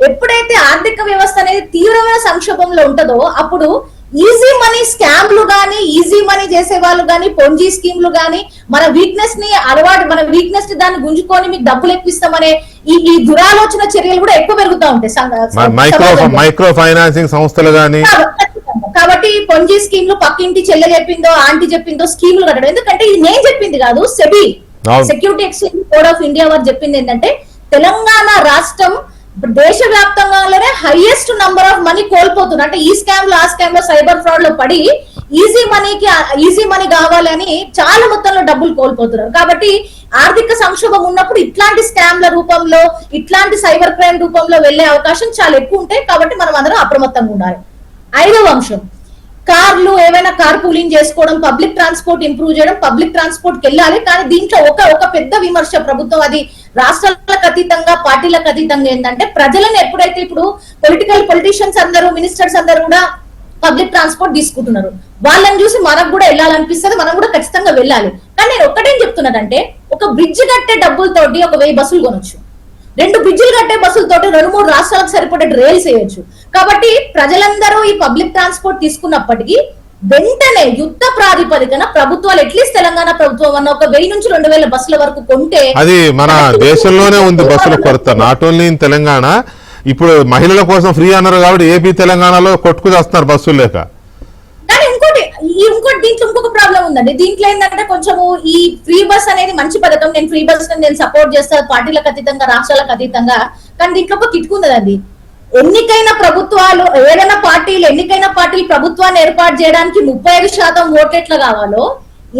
ఎప్పుడైతే ఆర్థిక వ్యవస్థ అనేది తీవ్రమైన సంక్షోభంలో ఉంటుందో అప్పుడు ఈజీ మనీ స్కామ్లు గానీ, ఈజీ మనీ చేసే వాళ్ళు గానీ, పొంజీ స్కీమ్లు గానీ, మన వీక్నెస్ ని దాన్ని గుంజుకొని మీకు డబ్బులు ఎక్కువిస్తామనే ఈ దురాలోచన చర్యలు కూడా ఎక్కువ పెరుగుతూ ఉంటాయి మైక్రో ఫైనాన్సింగ్ సంస్థలు గానీ. కాబట్టి పొంజీ స్కీమ్లు పక్కింటి చెల్లె చెప్పిందో ఆంటీ చెప్పిందో స్కీమ్లు కట్టడం. ఎందుకంటే ఇది నేను చెప్పింది కాదు, SEBI security exchange code of India వారు చెప్పింది ఏంటంటే తెలంగాణ రాష్ట్రం దేశవ్యాప్తంగానే హైయెస్ట్ నంబర్ ఆఫ్ మనీ కోల్పోతుంది. అంటే ఈ స్కామ్ లో ఆ స్కామ్ లో సైబర్ ఫ్రాడ్ లో పడి ఈజీ మనీ కావాలని చాలా మొత్తంలో డబ్బులు కోల్పోతున్నారు. కాబట్టి ఆర్థిక సంక్షోభం ఉన్నప్పుడు ఇట్లాంటి స్కామ్ల రూపంలో, ఇట్లాంటి సైబర్ క్రైమ్ రూపంలో వెళ్లే అవకాశం చాలా ఎక్కువ ఉంటాయి. కాబట్టి మనం అందరం అప్రమత్తంగా ఉండాలి. 5వ అంశం, కార్లు ఏవైనా కార్ పూలింగ్ చేసుకోవడం, పబ్లిక్ ట్రాన్స్పోర్ట్ ఇంప్రూవ్ చేయడం, పబ్లిక్ ట్రాన్స్పోర్ట్ కి వెళ్ళాలి. కానీ దీంట్లో ఒక పెద్ద విమర్శ ప్రభుత్వం, అది రాష్ట్రాలకు అతీతంగా పార్టీలకు అతీతంగా ఏంటంటే ప్రజలను ఎప్పుడైతే ఇప్పుడు పొలిటీషియన్స్ అందరూ, మినిస్టర్స్ అందరూ కూడా పబ్లిక్ ట్రాన్స్పోర్ట్ తీసుకుంటున్నారు, వాళ్ళని చూసి మనకు కూడా వెళ్ళాలనిపిస్తుంది, మనం కూడా ఖచ్చితంగా వెళ్ళాలి. కానీ నేను ఒక్కటేం చెప్తున్నానంటే ఒక బ్రిడ్జ్ కట్టే డబ్బులతోటి ఒక 1000 బస్సులు కొనొచ్చు, 2 బ్రిడ్జిలు కట్టే బస్సులతోటి 2-3 రాష్ట్రాలకు సరిపడే రైల్స్ వేయొచ్చు. కాబట్టి ప్రజలందరూ ఈ పబ్లిక్ ట్రాన్స్పోర్ట్ తీసుకున్నప్పటికీ వెంటనే యుద్ధ ప్రాతిపదికన ప్రభుత్వాలు అట్లీస్ట్ తెలంగాణ ప్రభుత్వం అన్న ఒక 1000 నుంచి 2000 బస్సుల వరకు కొంటే, అది మన దేశంలోనే ఉంది బస్సుల కొరత, నాట్ ఓన్లీ ఇన్ తెలంగాణ. ఇప్పుడు మహిళల కోసం ఫ్రీ అన్నారు కాబట్టి ఏపీ తెలంగాణలో కొట్టుకు చేస్తున్నారు బస్సులు లేక. కానీ ఇంకోటి దీంట్లో ఇంకొక ప్రాబ్లం ఉందండి. దీంట్లో ఏంటంటే కొంచెము ఈ ఫ్రీ బస్ అనేది మంచి పథకం, నేను ఫ్రీ బస్ నేను సపోర్ట్ చేస్తాను పార్టీలకు అతీతంగా, రాష్ట్రాలకు అతీతంగా. కానీ దీంట్లో ఒక కిటుకుందండి, ఎన్నికైన ప్రభుత్వాలు ఏదైనా ఎన్నికైన పార్టీలు ప్రభుత్వాన్ని ఏర్పాటు చేయడానికి 35% ఓట్లు ఎట్లా కావాలో,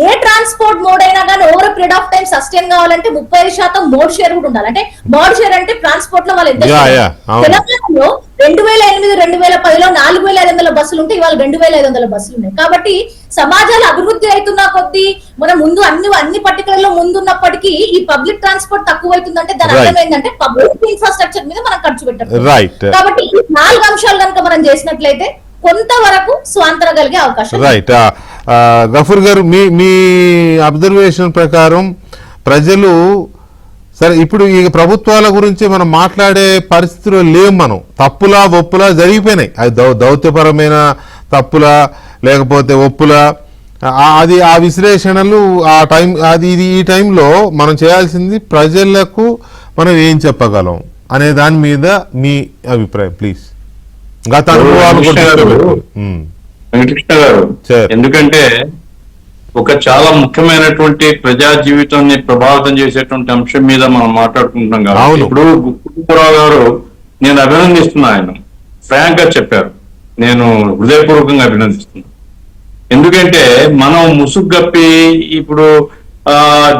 ఏ ట్రాన్స్పోర్ట్ మోడ్ అయినా కానీ over period of time sustain కావాలంటే 35% మోడ్ షేర్ కూడా ఉండాలి. అంటే మోడ్ షేర్ అంటే ట్రాన్స్పోర్ట్ లో వాళ్ళు ఎంత తెలంగాణలో 2008 2010లో 4500 బస్సులు ఉంటే ఇవాళ 2500 బస్సులు ఉన్నాయి. కాబట్టి సమాజాలు అభివృద్ధి అవుతున్న కొద్దీ మనం ముందు అన్ని పర్టికులర్లో ముందున్నప్పటికీ ఈ పబ్లిక్ ట్రాన్స్పోర్ట్ తక్కువ అవుతుందంటే దాని అర్థం ఏంటంటే పబ్లిక్ ఇన్ఫ్రాస్ట్రక్చర్ మీద మనం ఖర్చు పెట్టాలి. కాబట్టి ఈ 4 అంశాలు కనుక మనం చేసినట్లయితే కొంతవరకు స్వాంతరగలిగే అవకాశం. రైట్. గఫూర్ గారు, మీ అబ్జర్వేషన్ ప్రకారం ప్రజలు సరే ఇప్పుడు ఈ ప్రభుత్వాల గురించి మనం మాట్లాడే పరిస్థితిలో లేవు. మనం తప్పులా ఒప్పులా జరిగిపోయినాయి. అది దౌత్యపరమైన తప్పులా లేకపోతే ఒప్పులా, అది ఆ విశ్లేషణలు ఆ టైం ఈ టైంలో మనం చేయాల్సింది ప్రజలకు మనం ఏం చెప్పగలం అనే దాని మీద మీ అభిప్రాయం ప్లీజ్. గత అనుభవాలు వెంకటకృష్ణ గారు, ఎందుకంటే ఒక చాలా ముఖ్యమైనటువంటి ప్రజా జీవితాన్ని ప్రభావితం చేసేటువంటి అంశం మీద మనం మాట్లాడుకుంటున్నాం కాబట్టి ఇప్పుడు గుప్తరావు గారు నేను అభినందిస్తున్నా. ఆయన ఫ్రాంక్ గా చెప్పారు, నేను హృదయపూర్వకంగా అభినందిస్తున్నాను. ఎందుకంటే మనం ముసుగప్పి ఇప్పుడు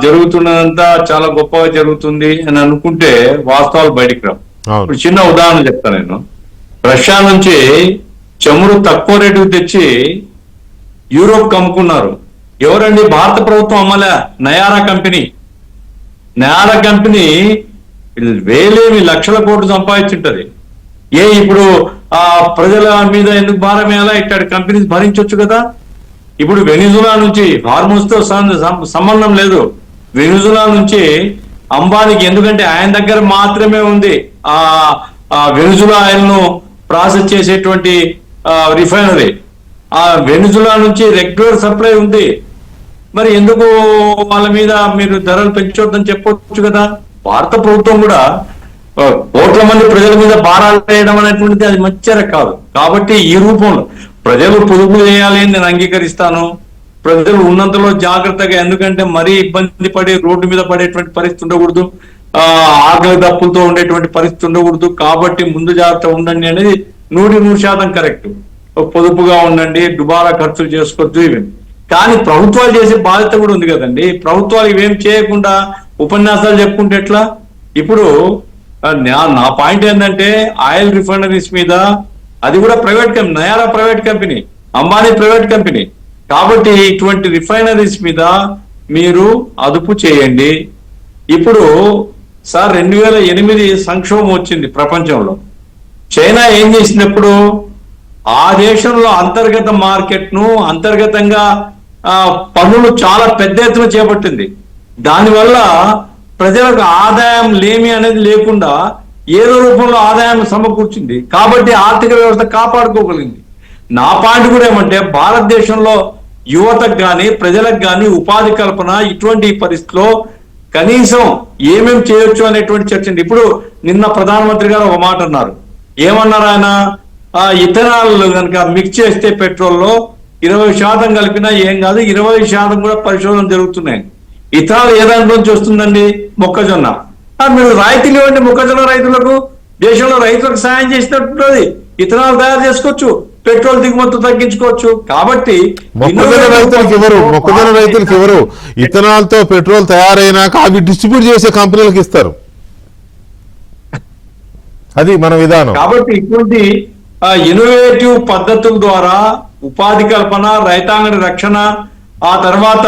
జరుగుతున్నదంతా చాలా గొప్పగా జరుగుతుంది అని అనుకుంటే వాస్తవాలు బయటికి రావు. ఇప్పుడు చిన్న ఉదాహరణ చెప్తాను నేను. రష్యా నుంచి చమురు తక్కువ రేటుకు తెచ్చి యూరోప్ అమ్ముకున్నారు. ఎవరండి? భారత ప్రభుత్వం అమ్మలే, నయారా కంపెనీ. నయారా కంపెనీ వేలేమి లక్షల కోట్లు సంపాదించుంటది. ఇప్పుడు ఆ ప్రజల మీద ఎందుకు భారం వేయాలా? ఇట్లాంటి కంపెనీస్ భరించవచ్చు కదా. ఇప్పుడు వెనిజులా నుంచి, హార్మోన్స్ తో సంబంధం లేదు, వెనిజులా నుంచి అంబానీకి, ఎందుకంటే ఆయన దగ్గర మాత్రమే ఉంది ఆ వెనిజులా ఆయిల్ ను ప్రాసెస్ చేసేటువంటి రిఫైనరీ. ఆ వెనిజులా నుంచి రెగ్యులర్ సప్లై ఉంది. మరి ఎందుకు వాళ్ళ మీద మీరు ధరలు పెంచొద్దని చెప్పొచ్చు కదా. భారత ప్రభుత్వం కూడా కోట్ల మంది ప్రజల మీద భారాలు వేయడం అనేటువంటిది అది మంచిగా కాదు. కాబట్టి ఈ రూపంలో ప్రజలు పొదుపు చేయాలి అని నేను అంగీకరిస్తాను. ప్రజలు ఉన్నంతలో జాగ్రత్తగా, ఎందుకంటే మరీ ఇబ్బంది పడి రోడ్డు మీద పడేటువంటి పరిస్థితి ఉండకూడదు, ఆకలి దప్పులతో ఉండేటువంటి పరిస్థితి ఉండకూడదు. కాబట్టి ముందు జాగ్రత్త ఉండండి అనేది 100% కరెక్ట్. పొదుపుగా ఉండండి, దుబారా ఖర్చులు చేసుకోవద్దు ఇవన్నీ. కానీ ప్రభుత్వాలు చేసే బాధ్యత కూడా ఉంది కదండి. ప్రభుత్వాలు ఇవేం చేయకుండా ఉపన్యాసాలు చెప్పుకుంటే ఎట్లా? ఇప్పుడు నా పాయింట్ ఏంటంటే ఆయిల్ రిఫైనరీస్ మీద, అది కూడా private company, Nayara private company, Ambani private company. కాబట్టి ఇటువంటి రిఫైనరీస్ మీద మీరు అదుపు చేయండి. ఇప్పుడు సార్ 2008 సంక్షోభం వచ్చింది ప్రపంచంలో. చైనా ఏం చేసినప్పుడు ఆ దేశంలో అంతర్గత మార్కెట్ ను అంతర్గతంగా పన్నులు చాలా పెద్ద ఎత్తున చేపట్టింది. దానివల్ల ప్రజలకు ఆదాయం లేమి అనేది లేకుండా ఏదో రూపంలో ఆదాయం సమకూర్చింది. కాబట్టి ఆర్థిక వ్యవస్థ కాపాడుకోగలిగింది. నా పాయింట్ కూడా ఏమంటే, భారతదేశంలో యువతకు కానీ ప్రజలకు కానీ ఉపాధి కల్పన ఇటువంటి పరిస్థితిలో కనీసం ఏమేం చేయొచ్చు అనేటువంటి చర్చ. ఇప్పుడు నిన్న ప్రధానమంత్రి గారు ఒక మాట అన్నారు. ఏమన్నారు ఆయన? ఇథనాల్ కనుక మిక్స్ చేస్తే పెట్రోల్లో 20% కలిపినా ఏం కాదు, 20% కూడా పరిశోధన జరుగుతున్నాయి. ఇథనాల్ ఏ దాంట్లో నుంచి వస్తుందండి? మొక్కజొన్న. మీరు రాయితీలు ఇవ్వండి మొక్కజొన్న రైతులకు. దేశంలో రైతులకు సాయం చేసినట్టు ఇథనాల్ తయారు చేసుకోవచ్చు, పెట్రోల్ దిగుమతులు తగ్గించుకోవచ్చు. కాబట్టి మొక్కజొన్న రైతులకు ఎవరు ఇథనాల్ తో పెట్రోల్ తయారైనాక అవి డిస్ట్రిబ్యూట్ చేసే కంపెనీలకు ఇస్తారు. అది మన విధానం. కాబట్టి ఇటువంటి ఇన్నోవేటివ్ పద్ధతుల ద్వారా ఉపాధి కల్పన, రైతాంగ రక్షణ, ఆ తర్వాత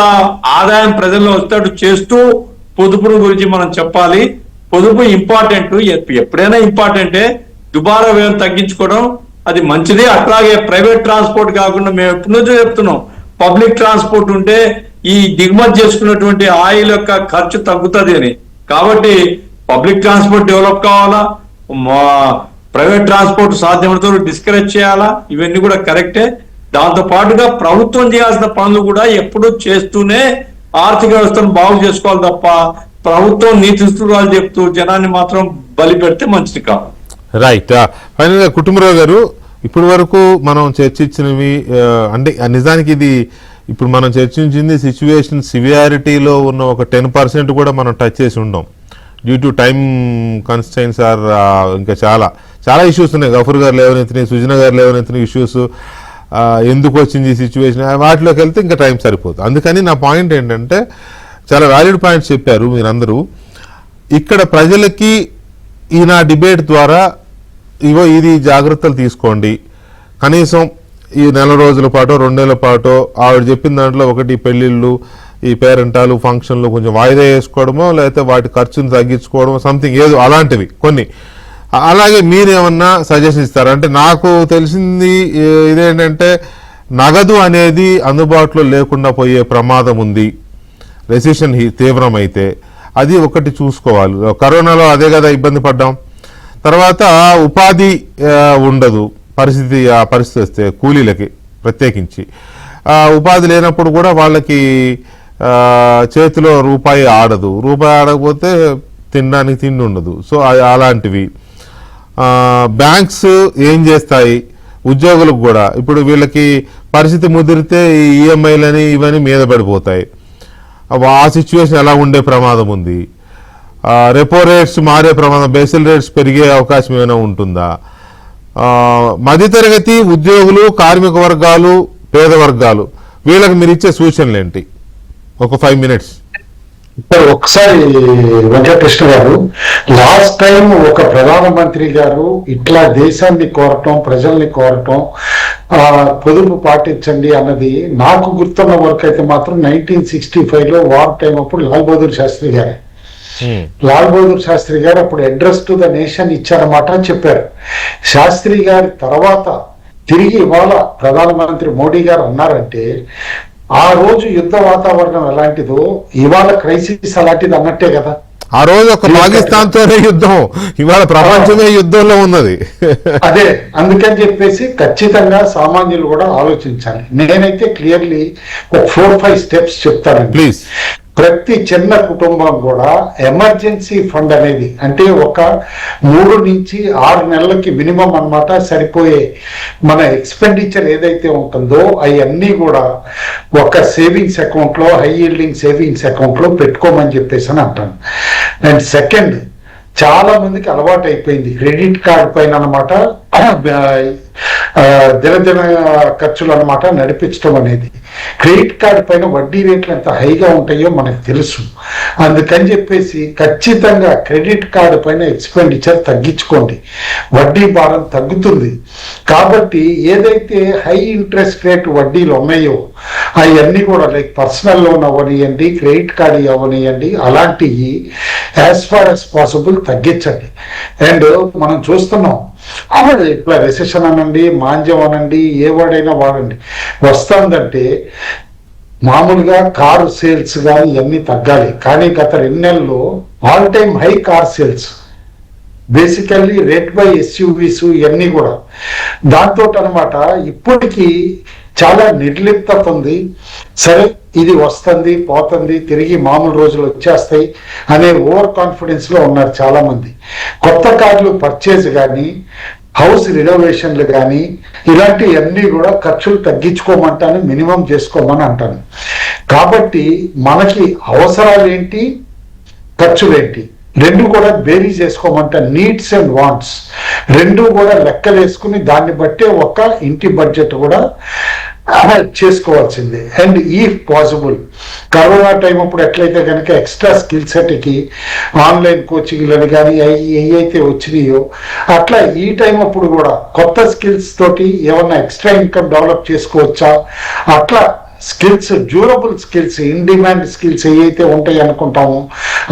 ఆదాయం ప్రజల్లో వచ్చేటట్టు చేస్తూ పొదుపును గురించి మనం చెప్పాలి. పొదుపు ఇంపార్టెంట్, ఎప్పుడైనా ఇంపార్టెంటే. దుబారా వ్యయం తగ్గించుకోవడం అది మంచిది. అట్లాగే ప్రైవేట్ ట్రాన్స్పోర్ట్ కాకుండా మేము ఎప్పటి నుంచో చెప్తున్నాం, పబ్లిక్ ట్రాన్స్పోర్ట్ ఉంటే ఈ దిగుమతి చేసుకున్నటువంటి ఆయిల్ యొక్క ఖర్చు తగ్గుతుంది అని. కాబట్టి పబ్లిక్ ట్రాన్స్పోర్ట్ డెవలప్ కావాలా, ప్రైవేట్ ట్రాన్స్పోర్ట్ సాధ్యమైనంత డిస్కరేజ్ చేయాలా, ఇవన్నీ కూడా కరెక్టే. దాంతో పాటుగా ప్రభుత్వం చేయాల్సిన పనులు కూడా ఎప్పుడూ చేస్తూనే ఆర్థిక వ్యవస్థను బాగు చేసుకోవాలి తప్ప ప్రభుత్వం నీతి సూత్రాలు చెప్తూ జనాన్ని మాత్రం బలి పెడితే మంచిది కాదు. రైట్. ఫైనల్ గా కుటుంబరావు గారు, ఇప్పటి వరకు మనం చర్చించినవి అంటే నిజానికి ఇది ఇప్పుడు మనం చర్చించింది సిచ్యువేషన్ సివియారిటీలో ఉన్న ఒక 10% కూడా మనం టచ్ చేసి ఉండం. Due to time constraints or ఇంకా చాలా చాలా ఇష్యూస్ ఉన్నాయి, గఫూర్ గారు లేవనెత్తినాయి, సుజన గారు లేవనెత్తిన ఇష్యూస్, ఎందుకు వచ్చింది ఈ సిచ్యువేషన్, వాటిలోకి వెళ్తే ఇంకా టైం సరిపోతుంది. అందుకని నా పాయింట్ ఏంటంటే చాలా వ్యాలిడ్ పాయింట్స్ చెప్పారు మీరందరూ. ఇక్కడ ప్రజలకి ఈ నా డిబేట్ ద్వారా ఇది జాగ్రత్తలు తీసుకోండి, కనీసం ఈ నెల రోజుల పాటు 2 నెలల పాటు ఆవిడ చెప్పిన దాంట్లో ఒకటి పెళ్లిళ్ళు, ఈ పేరెంటాలు, ఫంక్షన్లు కొంచెం వాయిదా వేసుకోవడమో లేకపోతే వాటి ఖర్చును తగ్గించుకోవడమో సంథింగ్ ఏదో అలాంటివి కొన్ని. అలాగే మీరేమన్నా సజెషన్ ఇస్తారా? అంటే నాకు తెలిసింది ఇదేంటంటే నగదు అనేది అందుబాటులో లేకుండా పోయే ప్రమాదం ఉంది రెసిషన్ తీవ్రమైతే, అది ఒకటి చూసుకోవాలి. కరోనాలో అదే కదా ఇబ్బంది పడ్డాం. తర్వాత ఉపాధి ఉండదు, ఆ పరిస్థితి వస్తే కూలీలకి ప్రత్యేకించి ఉపాధి లేనప్పుడు కూడా వాళ్ళకి చేతిలో రూపాయి ఆడకపోతే తినడానికి తిండి ఉండదు. సో అలాంటివి బ్యాంక్స్ ఏం చేస్తాయి, ఉద్యోగులకు కూడా ఇప్పుడు వీళ్ళకి పరిస్థితి ముదిరితే ఈ ఈఎంఐలని ఇవన్నీ మీద పడిపోతాయి. ఆ సిచ్యువేషన్ ఎలా ఉండే ప్రమాదం ఉంది, రెపో రేట్స్ మారే ప్రమాదం, బేసిల్ రేట్స్ పెరిగే అవకాశం ఏమైనా ఉంటుందా, మధ్యతరగతి ఉద్యోగులు, కార్మిక వర్గాలు, పేద వర్గాలు వీళ్ళకి మీరు ఇచ్చే సూచనలు ఏంటి? ఒక 5 minutes. ఒకసారి వెంకటకృష్ణ గారు, లాస్ట్ టైం ఒక ప్రధానమంత్రి గారు ఇట్లా దేశాన్ని కోరటం, ప్రజల్ని కోరటం, పొదుపు పాటించండి అన్నది నాకు గుర్తున్న వరకు అయితే మాత్రం 1965లో వార్ టైం అప్పుడు లాల్ బహదూర్ శాస్త్రి గారు అప్పుడు అడ్రస్ టు ద నేషన్ ఇచ్చారన్నమాట చెప్పారు. శాస్త్రి గారి తర్వాత తిరిగి ఇవాళ ప్రధానమంత్రి మోడీ గారు అన్నారంటే ఆ రోజు యుద్ధ వాతావరణం ఎలాంటిదో ఇవాళ క్రైసిస్ అలాంటిది అన్నట్టే కదా. ఆ రోజు ఒక పాకిస్తాన్ తోనే యుద్ధం, ఇవాళ ప్రపంచమే యుద్ధంలో ఉన్నది. అదే అందుకని చెప్పేసి ఖచ్చితంగా సామాన్యులు కూడా ఆలోచించాలి. నేనైతే క్లియర్లీ ఒక 4-5 స్టెప్స్ చెప్తానండి. ప్లీజ్. ప్రతి చిన్న కుటుంబం కూడా ఎమర్జెన్సీ ఫండ్ అనేది, అంటే ఒక 3 నుంచి 6 నెలలకి మినిమం అన్నమాట సరిపోయే మన ఎక్స్పెండిచర్ ఏదైతే ఉంటుందో అవన్నీ కూడా ఒక సేవింగ్స్ అకౌంట్ లో, హై ఈల్డింగ్ సేవింగ్స్ అకౌంట్ లో పెట్టుకోమని చెప్పేసి అని అంటాను. అండ్ సెకండ్, చాలా మందికి అలవాటు అయిపోయింది క్రెడిట్ కార్డ్ పైన అనమాట దినదిన ఖర్చులు అనమాట నడిపించడం అనేది. క్రెడిట్ కార్డు పైన వడ్డీ రేట్లు ఎంత హైగా ఉంటాయో మనకు తెలుసు. అందుకని చెప్పేసి ఖచ్చితంగా క్రెడిట్ కార్డు పైన ఎక్స్పెండిచర్ తగ్గించుకోండి, వడ్డీ భారం తగ్గుతుంది. కాబట్టి ఏదైతే హై ఇంట్రెస్ట్ రేట్ వడ్డీలు ఉన్నాయో అవన్నీ కూడా లైక్ పర్సనల్ లోన్ అవ్వనియండి, క్రెడిట్ కార్డు అవ్వనియండి, అలాంటివి యాజ్ ఫార్ యాజ్ పాసిబుల్ తగ్గించండి. అండ్ మనం చూస్తున్నాం ఇట్లా రెసెషన్ అనండి, మాంద్యం అనండి, ఏ వాడైనా వాడండి, వస్తుందంటే మామూలుగా కారు సేల్స్ కానీ ఇవన్నీ తగ్గాలి. కానీ గత 2 నెలల్లో all time high car sales, basically rate by SUVs ఇవన్నీ కూడా. దాంతో అనమాట ఇప్పటికీ చాలా నిర్లిప్తత ఉంది. సరే ఇది వస్తుంది పోతుంది, తిరిగి మామూలు రోజులు వచ్చేస్తాయి అనే ఓవర్ కాన్ఫిడెన్స్ లో ఉన్నారు చాలా మంది. కొత్త కార్లు పర్చేజ్ కానీ, హౌస్ రినోవేషన్లు కానీ ఇలాంటివన్నీ కూడా ఖర్చులు తగ్గించుకోమంటాను, మినిమం చేసుకోమని అంటాను. కాబట్టి మనకి అవసరాలు ఏంటి, ఖర్చులేంటి, రెండు కూడా బేరీ చేసుకోమంటా. నీడ్స్ అండ్ వాంట్స్ రెండు కూడా లెక్కలేసుకుని దాన్ని బట్టే ఒక ఇంటి బడ్జెట్ కూడా చేసుకోవాల్సిందే. And if possible corona time అప్పుడు ఎట్లయితే కనుక ఎక్స్ట్రా స్కిల్ సెట్కి ఆన్లైన్ కోచింగ్లని కానీ ఏవైతే వచ్చినాయో అట్లా ఈ టైం అప్పుడు కూడా కొత్త స్కిల్స్ తోటి ఏమన్నా ఎక్స్ట్రా ఇన్కమ్ డెవలప్ చేసుకోవచ్చా, అట్లా skills, durable skills, in demand skills ఏవైతే ఉంటాయి అనుకుంటామో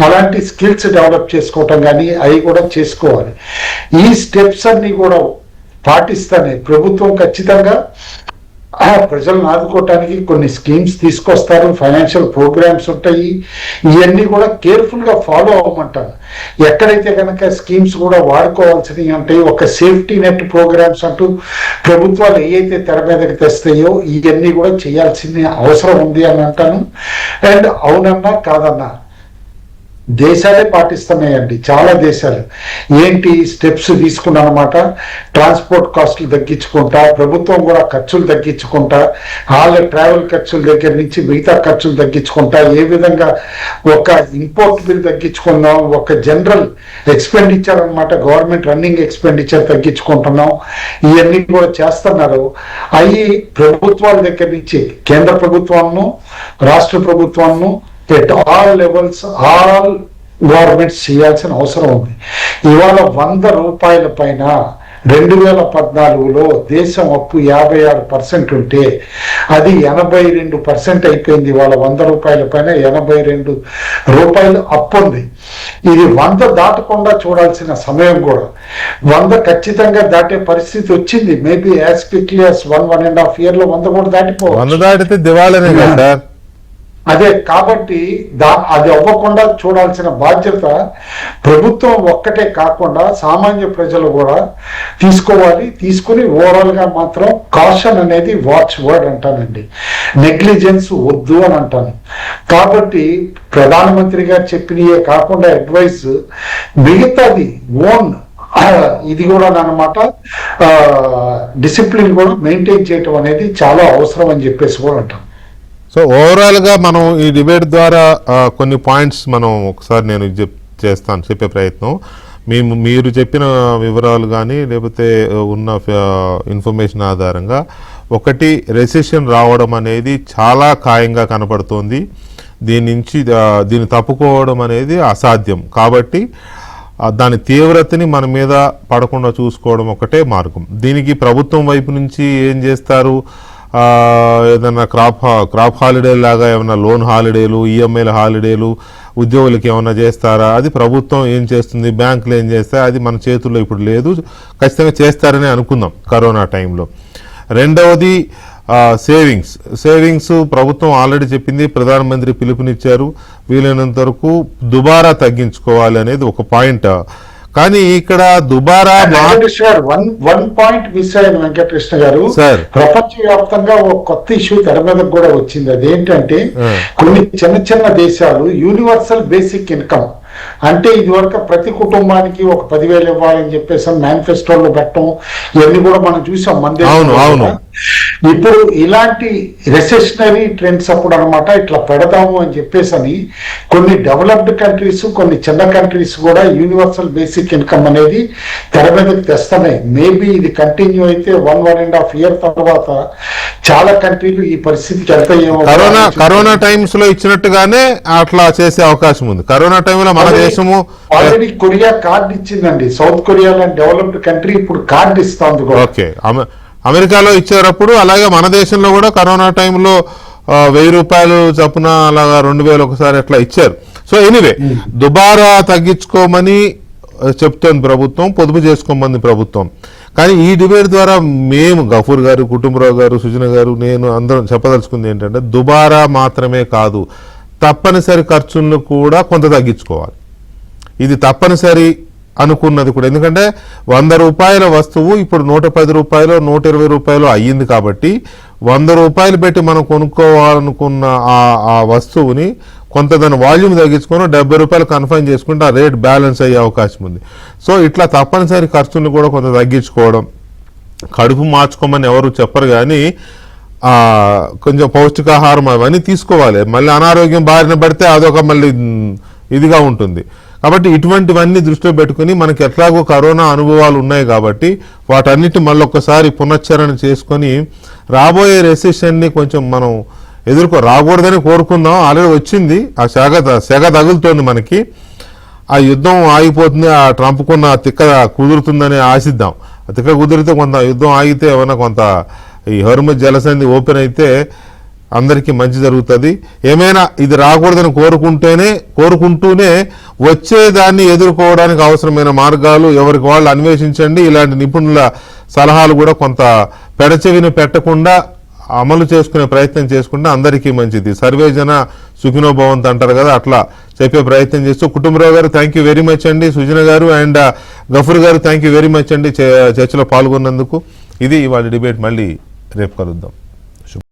అలాంటి స్కిల్స్ డెవలప్ చేసుకోవటం కానీ అవి కూడా చేసుకోవాలి. ఈ స్టెప్స్ అన్ని కూడా పాటిస్తానే ప్రభుత్వం ఖచ్చితంగా ప్రజలను ఆదుకోవటానికి కొన్ని స్కీమ్స్ తీసుకొస్తారు, ఫైనాన్షియల్ ప్రోగ్రామ్స్ ఉంటాయి. ఇవన్నీ కూడా కేర్ఫుల్ గా ఫాలో అవ్వమంటారు. ఎక్కడైతే కనుక స్కీమ్స్ కూడా వాడుకోవాల్సినవి ఉంటాయి, ఒక సేఫ్టీ నెట్ ప్రోగ్రామ్స్ అంటూ ప్రభుత్వాలు ఏవైతే తెర మీదకి తెస్తాయో ఇవన్నీ కూడా చేయాల్సిన అవసరం ఉంది అని అంటాను. అండ్ అవునన్నా కాదన్నా దేశాలే పాటిస్తున్నాయండి, చాలా దేశాలు. ఏంటి స్టెప్స్ తీసుకున్నారన్నమాట, ట్రాన్స్పోర్ట్ కాస్టులు తగ్గించుకుంటా, ప్రభుత్వం కూడా ఖర్చులు తగ్గించుకుంటా, వాళ్ళ ట్రావెల్ ఖర్చుల దగ్గర నుంచి మిగతా ఖర్చులు తగ్గించుకుంటా, ఏ విధంగా ఒక ఇంపోర్ట్ బిల్ తగ్గించుకున్నాం, ఒక జనరల్ ఎక్స్పెండిచర్ అన్నమాట, గవర్నమెంట్ రన్నింగ్ ఎక్స్పెండిచర్ తగ్గించుకుంటున్నాం, ఇవన్నీ కూడా చేస్తున్నారు. అవి ప్రభుత్వాల దగ్గర నుంచి కేంద్ర ప్రభుత్వాలను, రాష్ట్ర ప్రభుత్వాలను, at all levels all governments చేయాల్సిన అవసరం ఉంది. ఇవాళ 100 రూపాయల పైన 2014లో దేశం అప్పు 56% ఉంటే అది 82% అయిపోయింది. ఇవాళ 100 రూపాయల పైన 82 రూపాయలు అప్పు ఉంది. ఇది 100 దాటకుండా చూడాల్సిన సమయం కూడా, 100 ఖచ్చితంగా దాటే పరిస్థితి వచ్చింది. Maybe as quickly as 1.5 year లో 100 కూడా దాటిపోవచ్చు. 100 దాటితే దివాళనే కదా సార్. అదే కాబట్టి అది అవ్వకుండా చూడాల్సిన బాధ్యత ప్రభుత్వం ఒక్కటే కాకుండా సామాన్య ప్రజలు కూడా తీసుకోవాలి. తీసుకుని ఓవరాల్ గా మాత్రం కాషన్ అనేది వాచ్ వర్డ్ అంటానండి, నెగ్లిజెన్స్ వద్దు అని అంటాను. కాబట్టి ప్రధానమంత్రి గారు చెప్పినయే కాకుండా అడ్వైస్ మిగతాది ఓన్ ఇది కూడా అన్నమాట, డిసిప్లిన్ కూడా మెయింటైన్ చేయటం అనేది చాలా అవసరం అని చెప్పేసి కూడా అంటాం. సో ఓవరాల్గా మనం ఈ డిబేట్ ద్వారా కొన్ని పాయింట్స్ మనం ఒకసారి నేను చెప్పే ప్రయత్నం. మీరు చెప్పిన వివరాలు కానీ లేకపోతే ఉన్న ఇన్ఫర్మేషన్ ఆధారంగా, ఒకటి, రెసెషన్ రావడం అనేది చాలా ఖాయంగా కనపడుతోంది. దీన్ని తప్పుకోవడం అనేది అసాధ్యం. కాబట్టి దాని తీవ్రతని మన మీద పడకుండా చూసుకోవడం ఒకటే మార్గం. దీనికి ప్రభుత్వం వైపు నుంచి ఏం చేస్తారు, ఏదైనా క్రాప్ హాలిడే లాగా ఏమైనా లోన్ హాలిడేలు, ఈఎంఐల హాలిడేలు ఉద్యోగులకి ఏమైనా చేస్తారా, అది ప్రభుత్వం ఏం చేస్తుంది, బ్యాంకులు ఏం చేస్తాయి, అది మన చేతుల్లో ఇప్పుడు లేదు. ఖచ్చితంగా చేస్తారని అనుకుందాం కరోనా టైంలో. రెండవది సేవింగ్స్ ప్రభుత్వం ఆల్రెడీ చెప్పింది, ప్రధానమంత్రి పిలుపునిచ్చారు, వీలైనంత వరకు దుబారా తగ్గించుకోవాలి అనేది ఒక పాయింట్. కానీ ఇక్కడ దుబారా వన్ పాయింట్ మిస్ అయిన వెంకటకృష్ణ గారు, ప్రపంచవ్యాప్తంగా ఒక కొత్త ఇష్యూ తెర మీదకు కూడా వచ్చింది. అదేంటంటే కొన్ని చిన్న దేశాలు యూనివర్సల్ బేసిక్ ఇన్కమ్ అంటే ఇదివరకు ప్రతి కుటుంబానికి ఒక 10,000 ఇవ్వాలని చెప్పేసి మేనిఫెస్టోలో పెట్టడం, ఇవన్నీ కూడా మనం చూసాం మన దేశంలో. ఇప్పుడు ఇలాంటి రెసెషనరీ ట్రెండ్స్ అప్పుడు అనమాట ఇట్లా పెడదాము అని చెప్పేసి అని కొన్ని డెవలప్డ్ కంట్రీస్, కొన్ని చిన్న కంట్రీస్ కూడా యూనివర్సల్ బేసిక్ ఇన్కమ్ అనేది తెర మీదకి తెస్తున్నాయి. మేబీ ఇది కంటిన్యూ అయితే 1.5 year తర్వాత చాలా కంట్రీలు ఈ పరిస్థితికి వెళ్తాయేమో. కరోనా టైమ్స్ లో ఇచ్చినట్టుగానే అట్లా చేసే అవకాశం ఉంది. కరోనా టైంలో మన దేశము ఆల్రెడీ కొరియా కార్డు ఇచ్చిందండి, సౌత్ కొరియా లాంటి డెవలప్డ్ కంట్రీ ఇప్పుడు కార్డు ఇస్తుంది. ఓకే, అమెరికాలో ఇచ్చేటప్పుడు అలాగే మన దేశంలో కూడా కరోనా టైంలో 1,000 రూపాయలు చొప్పున అలాగా 2,000 ఒకసారి అట్లా ఇచ్చారు. సో ఎనీవే, దుబారా తగ్గించుకోమని చెప్తోంది ప్రభుత్వం, పొదుపు చేసుకోమని ప్రభుత్వం. కానీ ఈ డిబేట్ ద్వారా మేము గఫూర్ గారు, కుటుంబరావు గారు, సుజన గారు, నేను అందరం చెప్పదలుచుకుంది ఏంటంటే, దుబారా మాత్రమే కాదు, తప్పనిసరి ఖర్చులను కూడా కొంత తగ్గించుకోవాలి. ఇది తప్పనిసరి అనుకున్నది కూడా. ఎందుకంటే 100 రూపాయల వస్తువు ఇప్పుడు 110 రూపాయలు, 120 రూపాయలు అయ్యింది. కాబట్టి 100 రూపాయలు పెట్టి మనం కొనుక్కోవాలనుకున్న ఆ వస్తువుని కొంత దాని వాల్యూమ్ తగ్గించుకొని 70 రూపాయలు కన్ఫైన్ చేసుకుంటే ఆ రేట్ బ్యాలెన్స్ అయ్యే అవకాశం ఉంది. సో ఇట్లా తప్పనిసరి ఖర్చులను కూడా కొంత తగ్గించుకోవడం, కడుపు మార్చుకోమని ఎవరు చెప్పరు, కానీ కొంచెం పౌష్టికాహారం అవన్నీ తీసుకోవాలి. మళ్ళీ అనారోగ్యం బారిన పడితే అదొక మళ్ళీ ఇదిగా ఉంటుంది. కాబట్టి ఇటువంటివన్నీ దృష్టిలో పెట్టుకుని మనకి ఎట్లాగో కరోనా అనుభవాలు ఉన్నాయి కాబట్టి వాటన్నిటి మళ్ళొక్కసారి పునశ్చరణ చేసుకొని రాబోయే రెసెషన్ని కొంచెం మనం రాకూడదని కోరుకుందాం. ఆల్రెడీ వచ్చింది, ఆ సెగ తగులుతోంది మనకి. ఆ యుద్ధం ఆగిపోతుంది, ఆ ట్రంప్కున్న తిక్క కుదురుతుందని ఆశిద్దాం. ఆ తిక్క కుదిరితే కొంత యుద్ధం ఆగితే ఏమైనా కొంత ఈ హోర్ముజ్ జలసంధి ఓపెన్ అయితే అందరికీ మంచి జరుగుతుంది. ఏమైనా ఇది రాకూడదని కోరుకుంటూనే వచ్చేదాన్ని ఎదుర్కోవడానికి అవసరమైన మార్గాలు ఎవరికి వాళ్ళు అన్వేషించండి. ఇలాంటి నిపుణుల సలహాలు కూడా కొంత పెడచెవిని పెట్టకుండా అమలు చేసుకునే ప్రయత్నం చేసుకుంటే అందరికీ మంచిది. సర్వే జన సుఖినో భవంతు అంటారు కదా, అట్లా చెప్పే ప్రయత్నం చేస్తూ కుటుంబరావు గారు థ్యాంక్ యూ వెరీ మచ్ అండి, సుజన గారు అండ్ గఫూర్ గారు థ్యాంక్ యూ వెరీ మచ్ అండి చర్చలో పాల్గొన్నందుకు. ఇది ఇవాళ డిబేట్. మళ్ళీ రేపు కలుద్దాం.